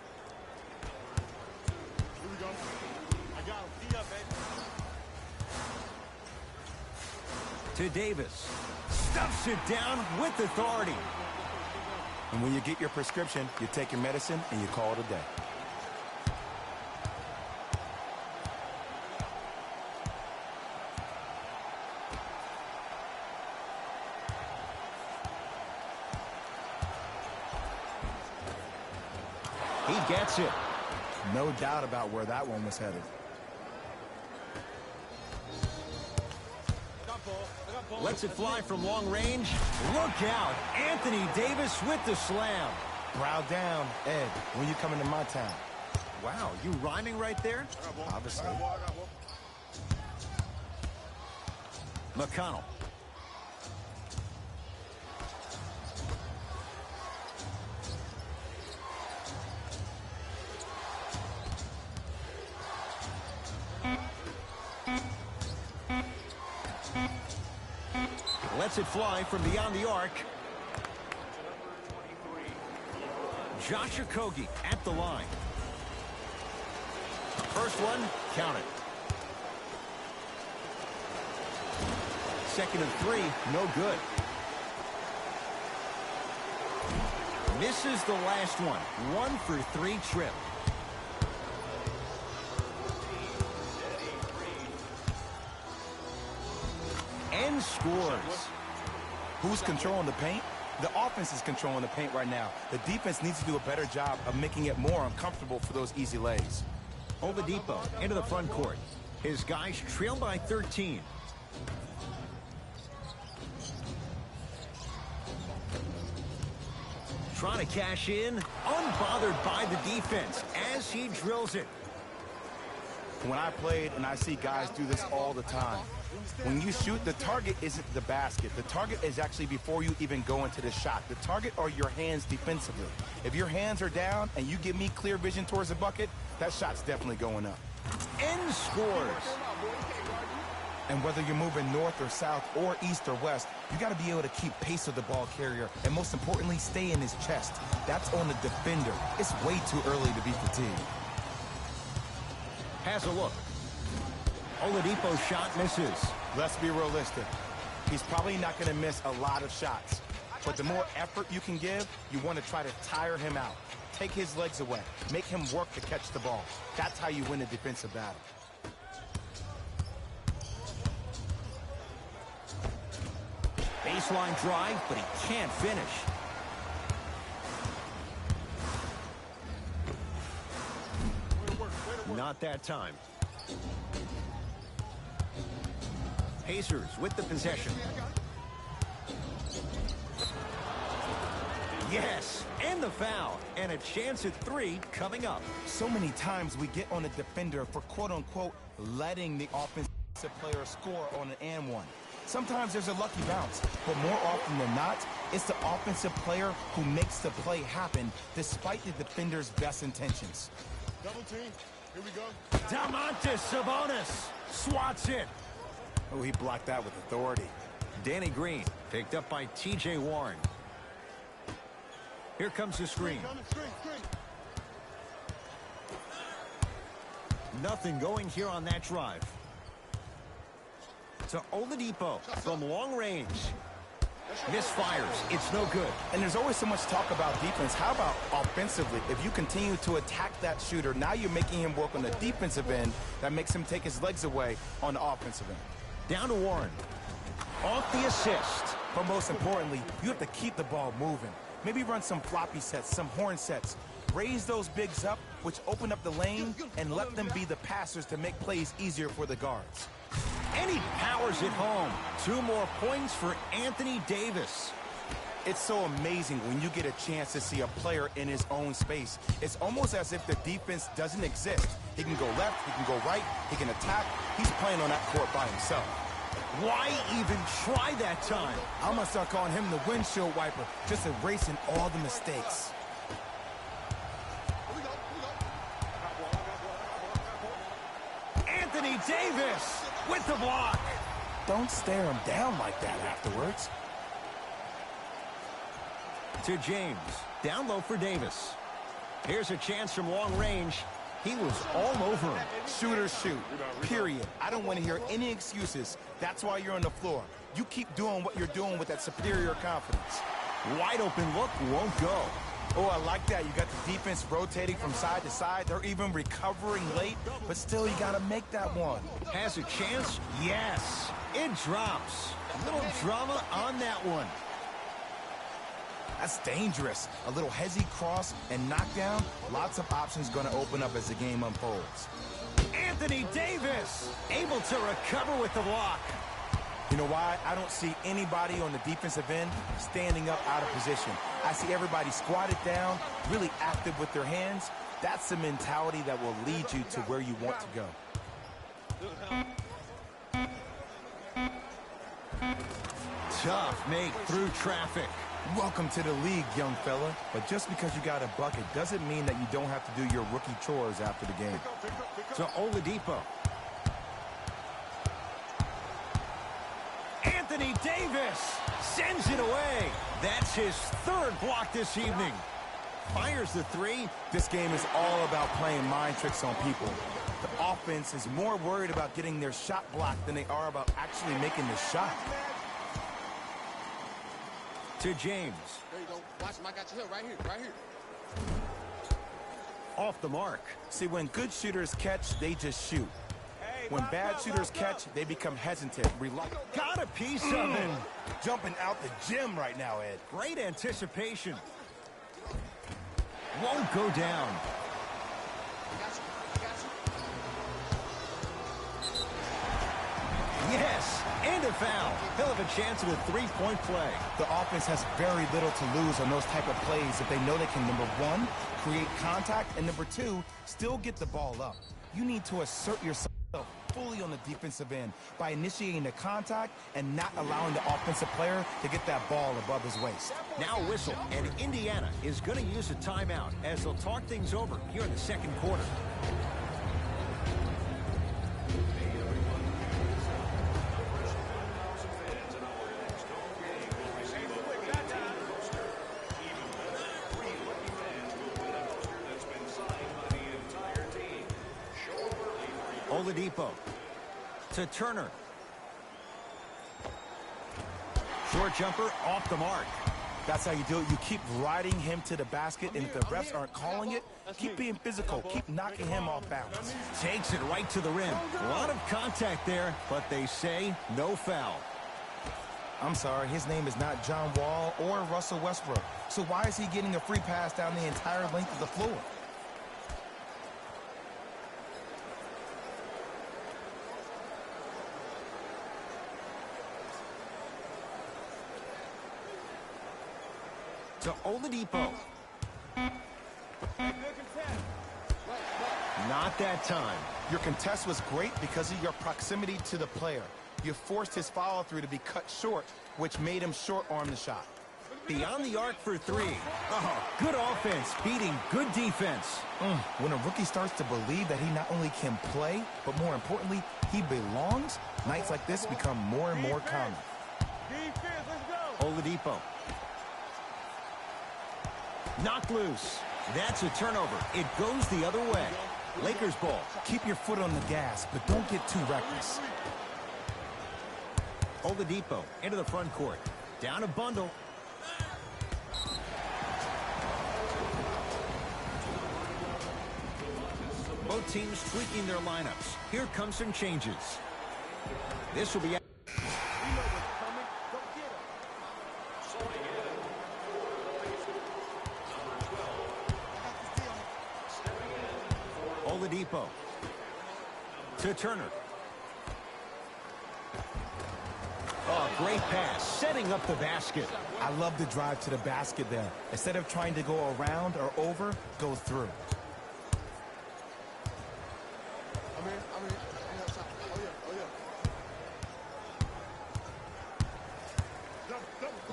Speaker 1: To Davis. Stuffs it down with authority.
Speaker 2: And when you get your prescription, you take your medicine and you call it a day.
Speaker 1: He gets it.
Speaker 2: No doubt about where that one was headed.
Speaker 1: Lets it fly from long range. Look out. Anthony Davis with the slam.
Speaker 2: Brow down, Ed, when you come into my town.
Speaker 1: Wow, you rhyming right there?
Speaker 2: Obviously.
Speaker 1: McConnell. Lets it fly from beyond the arc. Josh Okogie at the line. First one, count it. Second and 3, no good. Misses the last one. 1 for 3 trip. and scores.
Speaker 2: Who's controlling the paint? The offense is controlling the paint right now. The defense needs to do a better job of making it more uncomfortable for those easy lays.
Speaker 1: Oladipo into the front court. His guys trail by 13. Trying to cash in, unbothered by the defense as he drills it.
Speaker 2: When I played, and I see guys do this all the time, when you shoot, the target isn't the basket. The target is actually before you even go into the shot. The target are your hands defensively. If your hands are down and you give me clear vision towards the bucket, that shot's definitely going up.
Speaker 1: And scores.
Speaker 2: And whether you're moving north or south or east or west, you got to be able to keep pace with the ball carrier and most importantly, stay in his chest. That's on the defender. It's way too early to be fatigued.
Speaker 1: Has a look. Oladipo's shot misses.
Speaker 2: Let's be realistic. He's probably not going to miss a lot of shots. But the more effort you can give, you want to try to tire him out. Take his legs away. Make him work to catch the ball. That's how you win a defensive battle.
Speaker 1: Baseline drive, but he can't finish. Not that time. Pacers with the possession. Yes, and the foul. And a chance at 3 coming up.
Speaker 2: So many times we get on a defender for quote-unquote letting the offensive player score on an and one. Sometimes there's a lucky bounce, but more often than not, it's the offensive player who makes the play happen despite the defender's best intentions.
Speaker 4: Double team. Here we go.
Speaker 1: Domantas Sabonis swats it.
Speaker 2: Oh, he blocked that with authority.
Speaker 1: Danny Green picked up by T.J. Warren. Here comes the screen. Nothing going here on that drive. To Oladipo from long range. Misfires. It's no good.
Speaker 2: And there's always so much talk about defense. How about offensively? If you continue to attack that shooter, now you're making him work on the defensive end. That makes him take his legs away on the offensive end.
Speaker 1: Down to Warren. Off the assist.
Speaker 2: But most importantly, you have to keep the ball moving. Maybe run some floppy sets, some horn sets. Raise those bigs up, which open up the lane, and let them be the passers to make plays easier for the guards.
Speaker 1: And he powers it home. 2 more points for Anthony Davis.
Speaker 2: It's so amazing when you get a chance to see a player in his own space. It's almost as if the defense doesn't exist. He can go left, he can go right, he can attack. He's playing on that court by himself.
Speaker 1: Why even try that time?
Speaker 2: I'm going to start calling him the windshield wiper, just erasing all the mistakes.
Speaker 1: Anthony Davis with the block.
Speaker 2: Don't stare him down like that afterwards.
Speaker 1: To James. Down low for Davis. Here's a chance from long range. He was all over him.
Speaker 2: Shooters shoot, period. I don't want to hear any excuses. That's why you're on the floor. You keep doing what you're doing with that superior confidence.
Speaker 1: Wide open look won't go.
Speaker 2: Oh, I like that. You got the defense rotating from side to side. They're even recovering late, but still you got to make that one.
Speaker 1: Has a chance? Yes. It drops. A little drama on that one.
Speaker 2: That's dangerous. A little hezzy cross and knockdown. Lots of options going to open up as the game unfolds.
Speaker 1: Anthony Davis able to recover with the block.
Speaker 2: You know why? I don't see anybody on the defensive end standing up out of position. I see everybody squatted down, really active with their hands. That's the mentality that will lead you to where you want to go.
Speaker 1: Tough make through traffic.
Speaker 2: Welcome to the league, young fella. But just because you got a bucket doesn't mean that you don't have to do your rookie chores after the game.
Speaker 1: To Oladipo. Anthony Davis sends it away. That's his 3rd block this evening. Fires the 3.
Speaker 2: This game is all about playing mind tricks on people. The offense is more worried about getting their shot blocked than they are about actually making the shot.
Speaker 1: To James.
Speaker 4: There you go. Watch him. I got you here. Right here. Right here.
Speaker 1: Off the mark.
Speaker 2: See, when good shooters catch, they just shoot. When bad shooters catch, they become hesitant.
Speaker 1: Got a piece of it.
Speaker 2: Jumping out the gym right now, Ed.
Speaker 1: Great anticipation. Won't go down. Yes, and a foul. He'll have a chance at a three-point play.
Speaker 2: The offense has very little to lose on those type of plays if they know they can, number one, create contact, and number two, still get the ball up. You need to assert yourself fully on the defensive end by initiating the contact and not allowing the offensive player to get that ball above his waist.
Speaker 1: Now a whistle, and Indiana is going to use a timeout as they'll talk things over here in the second quarter. Oladipo to Turner. Short jumper off the mark.
Speaker 2: That's how you do it. You keep riding him to the basket, and if the refs aren't calling it, keep being physical. Keep knocking him off balance.
Speaker 1: Takes it right to the rim. A lot of contact there, but they say no foul.
Speaker 2: I'm sorry, his name is not John Wall or Russell Westbrook. So why is he getting a free pass down the entire length of the floor?
Speaker 1: To Oladipo. Not that time.
Speaker 2: Your contest was great because of your proximity to the player. You forced his follow-through to be cut short, which made him short-arm the shot.
Speaker 1: Beyond the arc for three. Oh, good offense, beating good defense.
Speaker 2: When a rookie starts to believe that he not only can play, but more importantly, he belongs, nights like this become more and more common.
Speaker 1: Oladipo. Knocked loose. That's a turnover. It goes the other way. Lakers ball.
Speaker 2: Keep your foot on the gas, but don't get too reckless.
Speaker 1: Oladipo into the front court. Down a bundle. Both teams tweaking their lineups. Here come some changes. This will be... Oladipo to Turner. Oh, great pass, setting up the basket.
Speaker 2: I love the drive to the basket there. Instead of trying to go around or over, go through.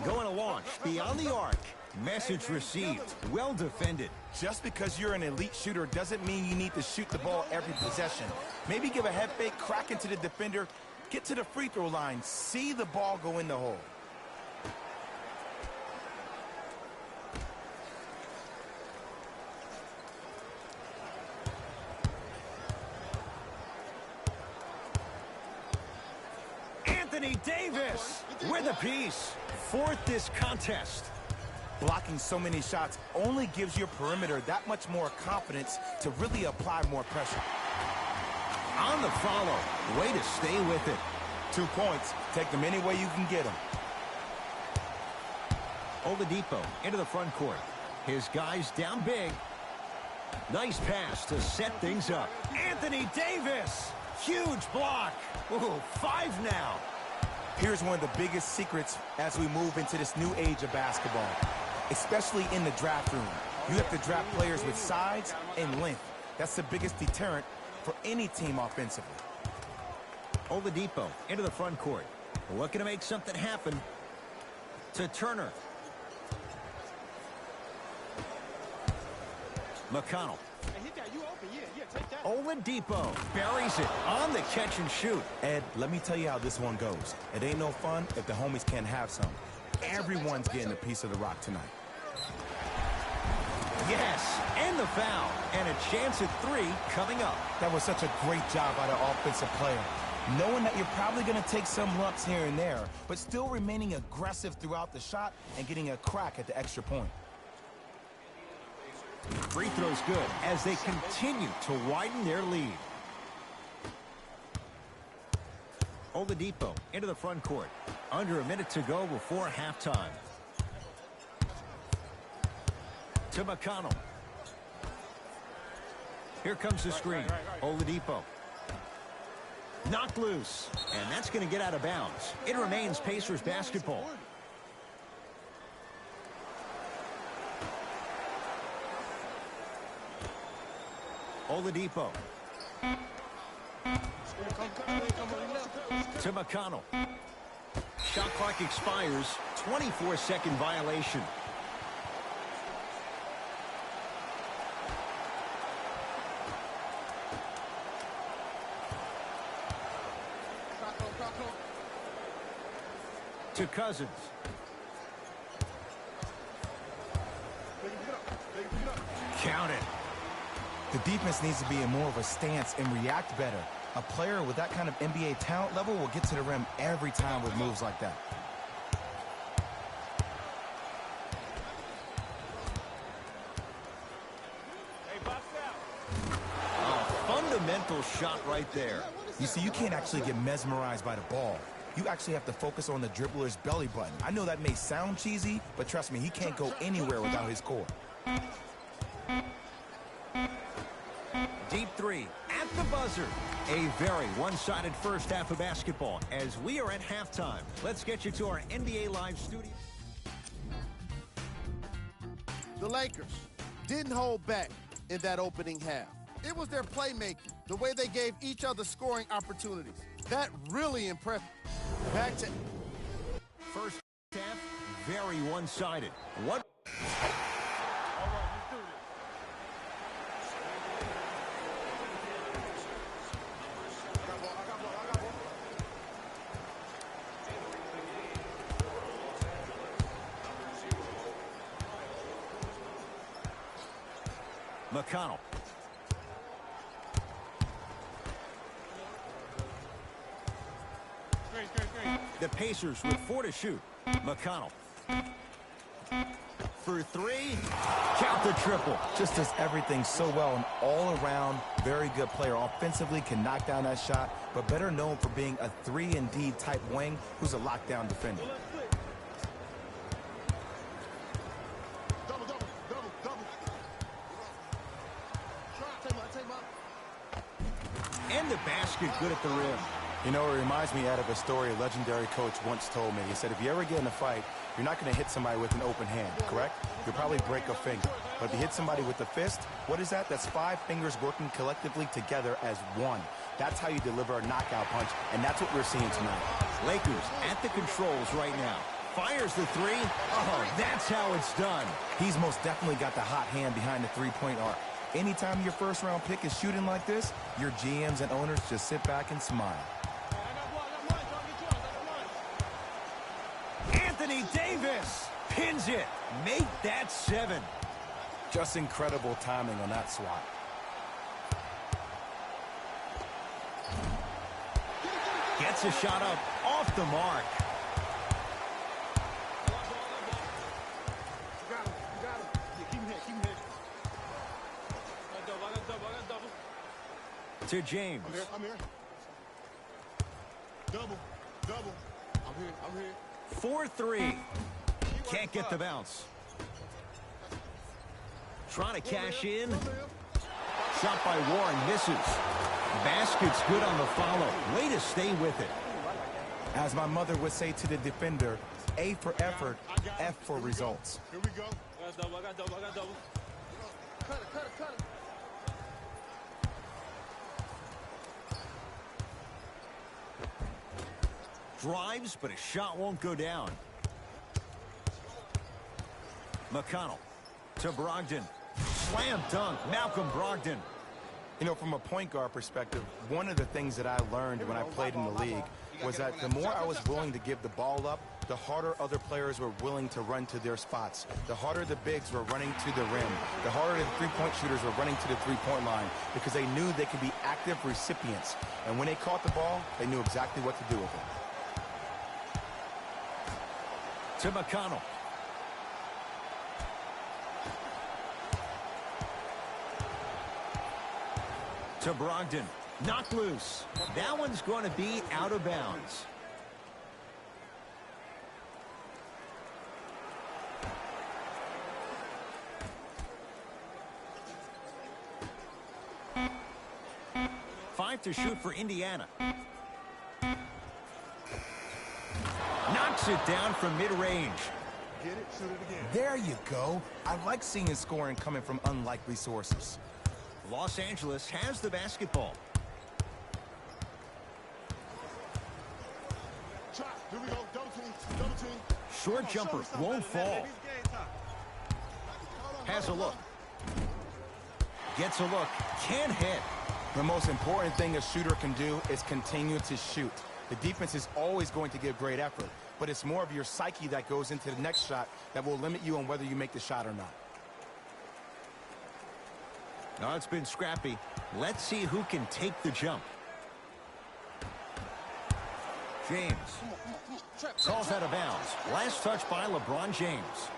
Speaker 1: Going to launch beyond the arc. Message received. Well defended.
Speaker 2: Just because you're an elite shooter doesn't mean you need to shoot the ball every possession. Maybe give a head fake, crack into the defender, get to the free throw line, see the ball go in the hole.
Speaker 1: Anthony Davis with a piece. Fourth this contest.
Speaker 2: Blocking so many shots only gives your perimeter that much more confidence to really apply more pressure.
Speaker 1: On the follow. Way to stay with it.
Speaker 2: 2 points. Take them any way you can get them.
Speaker 1: Oladipo into the front court. His guys down big. Nice pass to set things up. Anthony Davis. Huge block. Ooh, 5 now.
Speaker 2: Here's one of the biggest secrets as we move into this new age of basketball, especially in the draft room. You have to draft players with size and length. That's the biggest deterrent for any team offensively.
Speaker 1: Oladipo into the front court. Looking to make something happen. To Turner. McConnell. Oladipo buries it on the catch and shoot.
Speaker 2: Ed, let me tell you how this one goes. It ain't no fun if the homies can't have some. Everyone's getting a piece of the rock tonight.
Speaker 1: Yes, and the foul. And a chance at 3 coming up.
Speaker 2: That was such a great job by the offensive player. Knowing that you're probably going to take some lumps here and there, but still remaining aggressive throughout the shot and getting a crack at the extra point.
Speaker 1: Free throw's good as they continue to widen their lead. Oladipo into the front court. Under a minute to go before halftime. To McConnell. Here comes the screen. Oladipo. Knocked loose. And that's going to get out of bounds. It remains Pacers basketball. Oladipo. To McConnell. Shot clock expires. 24-second violation. To Cousins. Count it.
Speaker 2: The defense needs to be in more of a stance and react better. A player with that kind of NBA talent level will get to the rim every time with moves like that.
Speaker 1: A fundamental shot right there.
Speaker 2: You see, you can't actually get mesmerized by the ball. You actually have to focus on the dribbler's belly button. I know that may sound cheesy, but trust me, he can't go anywhere without his core.
Speaker 1: Deep three at the buzzer. A very one-sided first half of basketball as we are at halftime. Let's get you to our NBA Live studio.
Speaker 4: The Lakers didn't hold back in that opening half. It was their playmaking, the way they gave each other scoring opportunities. That really impressed. Back to
Speaker 1: First half, very one-sided. What? McConnell. The Pacers with 4 to shoot. McConnell. For 3. Count the triple.
Speaker 2: Just does everything so well, an all-around, very good player. Offensively, can knock down that shot, but better known for being a 3-and-D type wing who's a lockdown defender.
Speaker 1: And the basket good at the rim.
Speaker 2: You know, it reminds me out of a story a legendary coach once told me. He said, if you ever get in a fight, you're not going to hit somebody with an open hand, correct? You'll probably break a finger. But if you hit somebody with a fist, what is that? That's 5 fingers working collectively together as one. That's how you deliver a knockout punch, and that's what we're seeing tonight.
Speaker 1: Lakers at the controls right now. Fires the 3. Oh, that's how it's done.
Speaker 2: He's most definitely got the hot hand behind the three-point arc. Anytime your first-round pick is shooting like this, your GMs and owners just sit back and smile.
Speaker 1: Anthony Davis pins it. Make that 7.
Speaker 2: Just incredible timing on that swat.
Speaker 1: Gets a shot up off the mark. To James.
Speaker 4: I'm here. Double. I'm here.
Speaker 1: 4-3. Can't get the bounce. Trying to cash in. Shot by Warren misses. Basket's good on the follow. Way to stay with it.
Speaker 2: As my mother would say to the defender, A for effort, F for results.
Speaker 4: Here we go.
Speaker 3: I got double.
Speaker 4: Cut it.
Speaker 1: Drives, but a shot won't go down. McConnell to Brogdon. Slam dunk, Malcolm Brogdon.
Speaker 2: You know, from a point guard perspective, one of the things that I learned when I played in the league was that the more I was willing to give the ball up, the harder other players were willing to run to their spots. The harder the bigs were running to the rim. The harder the three-point shooters were running to the three-point line because they knew they could be active recipients. And when they caught the ball, they knew exactly what to do with it.
Speaker 1: To McConnell. To Brogdon. Knocked loose. That one's going to be out of bounds. Five to shoot for Indiana. Knocks it down from mid-range.
Speaker 2: Get it, shoot it again. There you go. I like seeing scoring coming from unlikely sources.
Speaker 1: Los Angeles has the basketball.
Speaker 7: Here we go. Double team.
Speaker 1: Short jumper won't fall. Has a look. Gets a look. Can't hit.
Speaker 2: The most important thing a shooter can do is continue to shoot. The defense is always going to give great effort, but it's more of your psyche that goes into the next shot that will limit you on whether you make the shot or not.
Speaker 1: Now it's been scrappy. Let's see who can take the jump. James calls out of bounds. Last touch by LeBron James.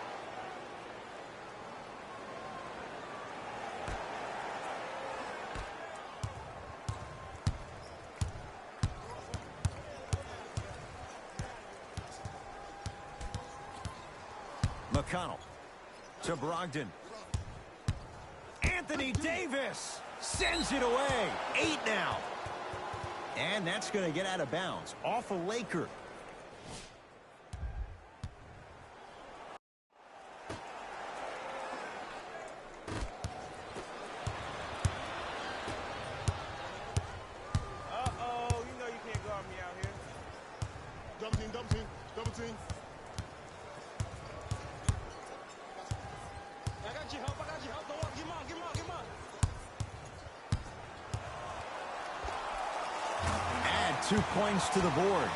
Speaker 1: McConnell to Brogdon. Anthony Davis sends it away. 8 now. And that's going to get out of bounds. Off a Laker.
Speaker 7: Uh-oh, you know you can't guard me out here. Double team. I got you help. Go on, get him on.
Speaker 1: Add 2 points to the board.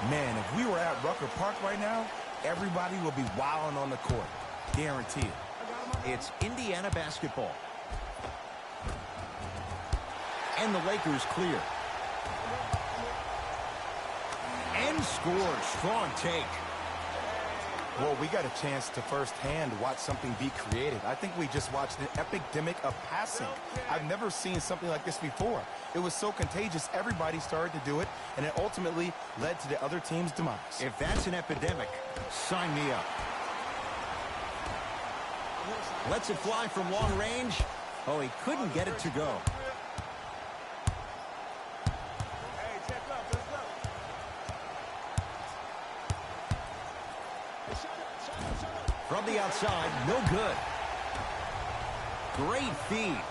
Speaker 2: Man, if we were at Rucker Park right now, everybody will be wilding on the court. Guarantee it.
Speaker 1: It's Indiana basketball. And the Lakers clear. And scores. Strong take.
Speaker 2: Well, we got a chance to firsthand watch something be created. I think we just watched an epidemic of passing. I've never seen something like this before. It was so contagious, everybody started to do it, and it ultimately led to the other team's demise.
Speaker 1: If that's an epidemic, sign me up. Lets it fly from long range. Oh, he couldn't get it to go.
Speaker 7: Hey, check up. Let's go.
Speaker 1: From the outside, no good. Great feed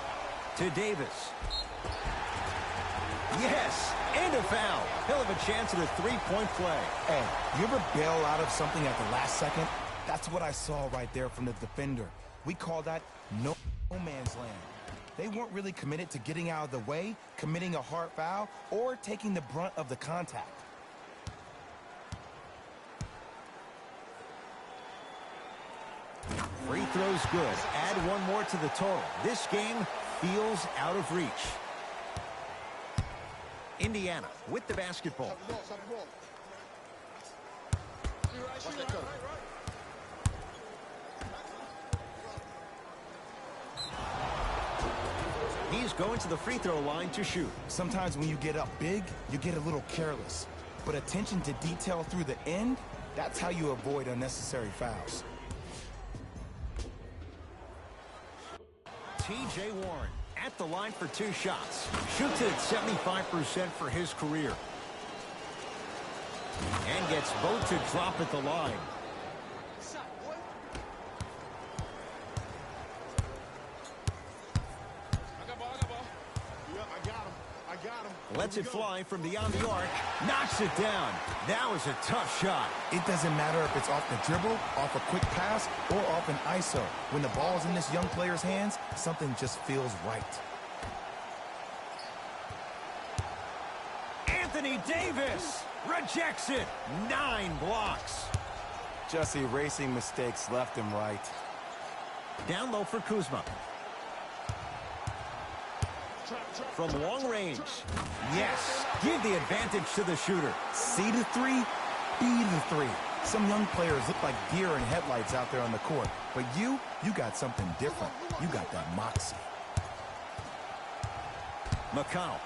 Speaker 1: to Davis. Yes, and a foul. He'll have a chance at a three-point play.
Speaker 2: Hey, you ever bail out of something at the last second? That's what I saw right there from the defender. We call that no man's land. They weren't really committed to getting out of the way, committing a hard foul, or taking the brunt of the contact.
Speaker 1: Free throw's good. Add one more to the total. This game feels out of reach. Indiana with the basketball. He's going to the free throw line to shoot.
Speaker 2: Sometimes when you get up big, you get a little careless. But attention to detail through the end, that's how you avoid unnecessary fouls.
Speaker 1: T.J. Warren at the line for 2 shots. Shoots it at 75% for his career. And gets both to drop at the line. Lets it fly from beyond the arc. Knocks it down. That was a tough shot.
Speaker 2: It doesn't matter if it's off the dribble, off a quick pass, or off an ISO. When the ball's in this young player's hands, something just feels right.
Speaker 1: Anthony Davis rejects it. 9 blocks.
Speaker 2: Just erasing mistakes left and right.
Speaker 1: Down low for Kuzma. From long range. Yes. Give the advantage to the shooter.
Speaker 2: See the 3, be the 3. Some young players look like deer in headlights out there on the court. But you got something different. You got that moxie.
Speaker 1: McConnell.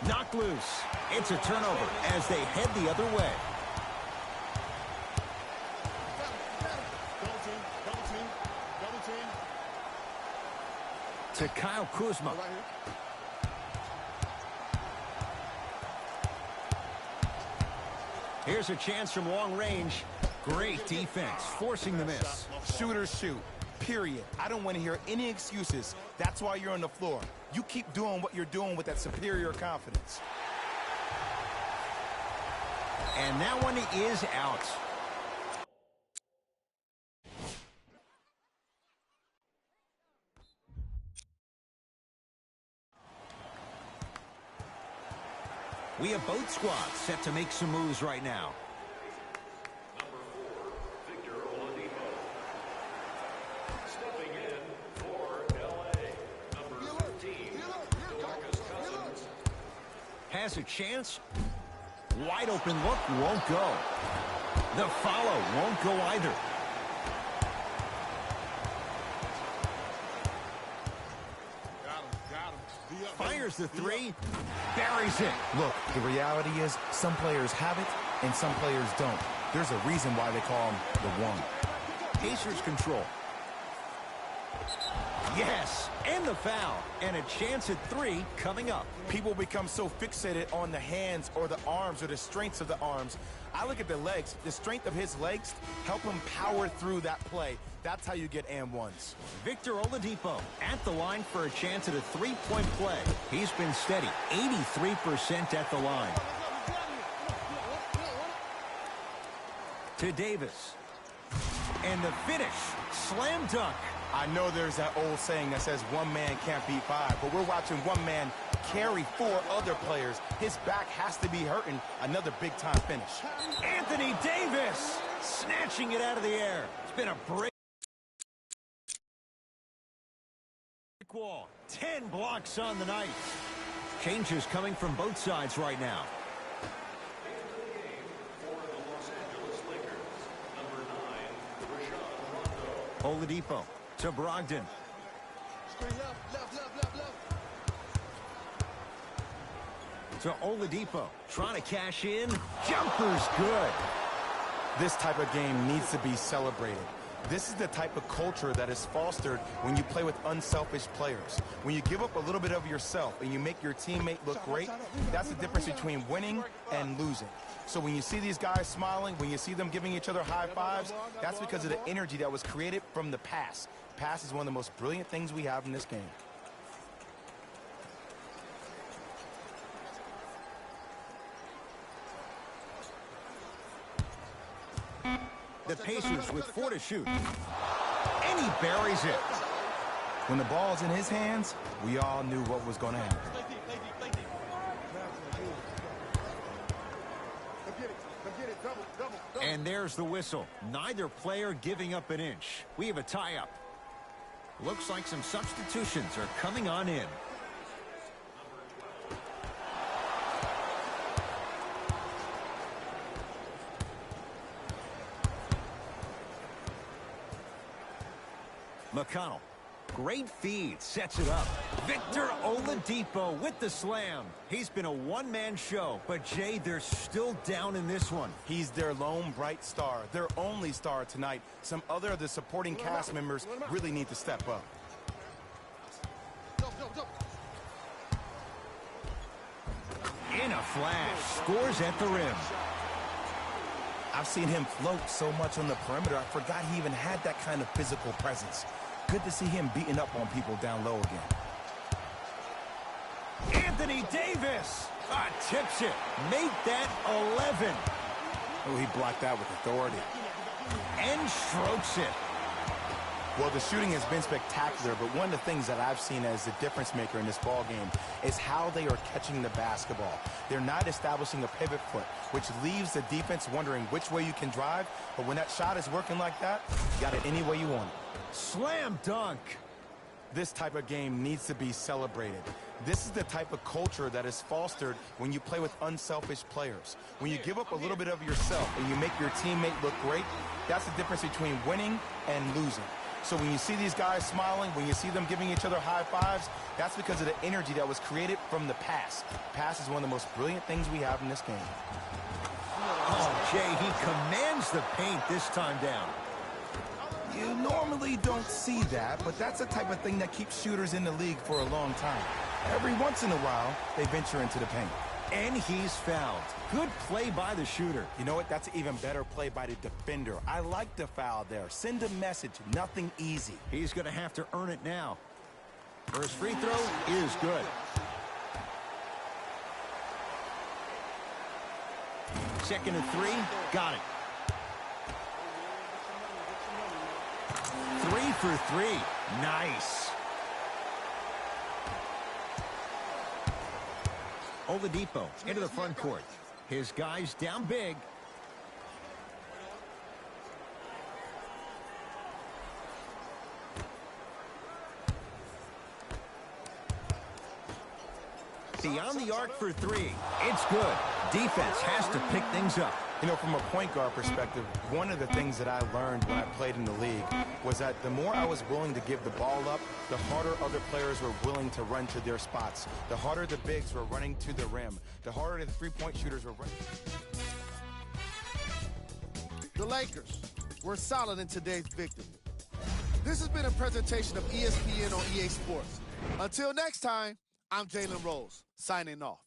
Speaker 1: Knocked loose. It's a turnover as they head the other way.
Speaker 7: Double team, double team, double team.
Speaker 1: To Kyle Kuzma.
Speaker 7: Right here.
Speaker 1: Here's a chance from long range. Great defense, forcing the miss.
Speaker 2: Shooters shoot, period. I don't want to hear any excuses. That's why you're on the floor. You keep doing what you're doing with that superior confidence.
Speaker 1: And that one is out. We have both squads set to make some moves right now. Has a chance. Wide open look, won't go. The follow won't go either.
Speaker 7: Got him.
Speaker 1: Fires the three, buries it.
Speaker 2: Look, the reality is some players have it and some players don't. There's a reason why they call him the one.
Speaker 1: Pacers control. Yes, and the foul. And a chance at three coming up.
Speaker 2: People become so fixated on the hands or the arms or the strengths of the arms. I look at the legs. The strength of his legs help him power through that play. That's how you get and ones.
Speaker 1: Victor Oladipo at the line for a chance at a three-point play. He's been steady, 83% at the line. To Davis. And the finish, slam dunk.
Speaker 2: I know there's that old saying that says one man can't beat five, but we're watching one man carry four other players. His back has to be hurting. Another big-time finish.
Speaker 1: Anthony Davis snatching it out of the air. It's been a break. Wall. 10 blocks on the night. Changes coming from both sides right now. Oladipo to Brogdon. To Oladipo, trying to cash in. Jumper's good.
Speaker 2: This type of game needs to be celebrated. This is the type of culture that is fostered when you play with unselfish players. When you give up a little bit of yourself and you make your teammate look great, that's the difference between winning and losing. So when you see these guys smiling, when you see them giving each other high fives, that's because of the energy that was created from the pass. Pass is one of the most brilliant things we have in this game.
Speaker 1: The Pacers with 4 to shoot. And he buries it.
Speaker 2: When the ball's in his hands, we all knew what was going to happen.
Speaker 1: And there's the whistle. Neither player giving up an inch. We have a tie-up. Looks like some substitutions are coming on in. McConnell. Great feed. Sets it up. Victor Oladipo with the slam. He's been a one-man show. But, Jay, they're still down in this one.
Speaker 2: He's their lone bright star. Their only star tonight. Some other of the supporting cast members really need to step up.
Speaker 1: In a flash. Scores at the rim.
Speaker 2: I've seen him float so much on the perimeter, I forgot he even had that kind of physical presence. Good to see him beating up on people down low again.
Speaker 1: Anthony Davis tips it. Make that 11.
Speaker 2: Oh, he blocked that with authority.
Speaker 1: And strokes it.
Speaker 2: Well, the shooting has been spectacular, but one of the things that I've seen as the difference maker in this ball game is how they are catching the basketball. They're not establishing a pivot foot, which leaves the defense wondering which way you can drive, but when that shot is working like that, you got it any way you want it.
Speaker 1: Slam dunk.
Speaker 2: This type of game needs to be celebrated. This is the type of culture that is fostered when you play with unselfish players. When you give up a little bit of yourself and you make your teammate look great, that's the difference between winning and losing. So when you see these guys smiling, when you see them giving each other high fives, that's because of the energy that was created from the pass. Pass is one of the most brilliant things we have in this game.
Speaker 1: Oh, Jay, he commands the paint this time down.
Speaker 2: You normally don't see that, but that's the type of thing that keeps shooters in the league for a long time. Every once in a while, they venture into the paint.
Speaker 1: And he's fouled. Good play by the shooter.
Speaker 2: You know what? That's an even better play by the defender. I like the foul there. Send a message. Nothing easy.
Speaker 1: He's going to have to earn it now. First free throw is good. Second and 3. Got it. 3 for 3. Nice. Oladipo into the front court. His guys down big. Beyond the arc for 3. It's good. Defense has to pick things up.
Speaker 2: You know, from a point guard perspective, one of the things that I learned when I played in the league was that the more I was willing to give the ball up, the harder other players were willing to run to their spots. The harder the bigs were running to the rim. The harder the three-point shooters were running.
Speaker 4: The Lakers were solid in today's victory. This has been a presentation of ESPN on EA Sports. Until next time, I'm Jalen Rose, signing off.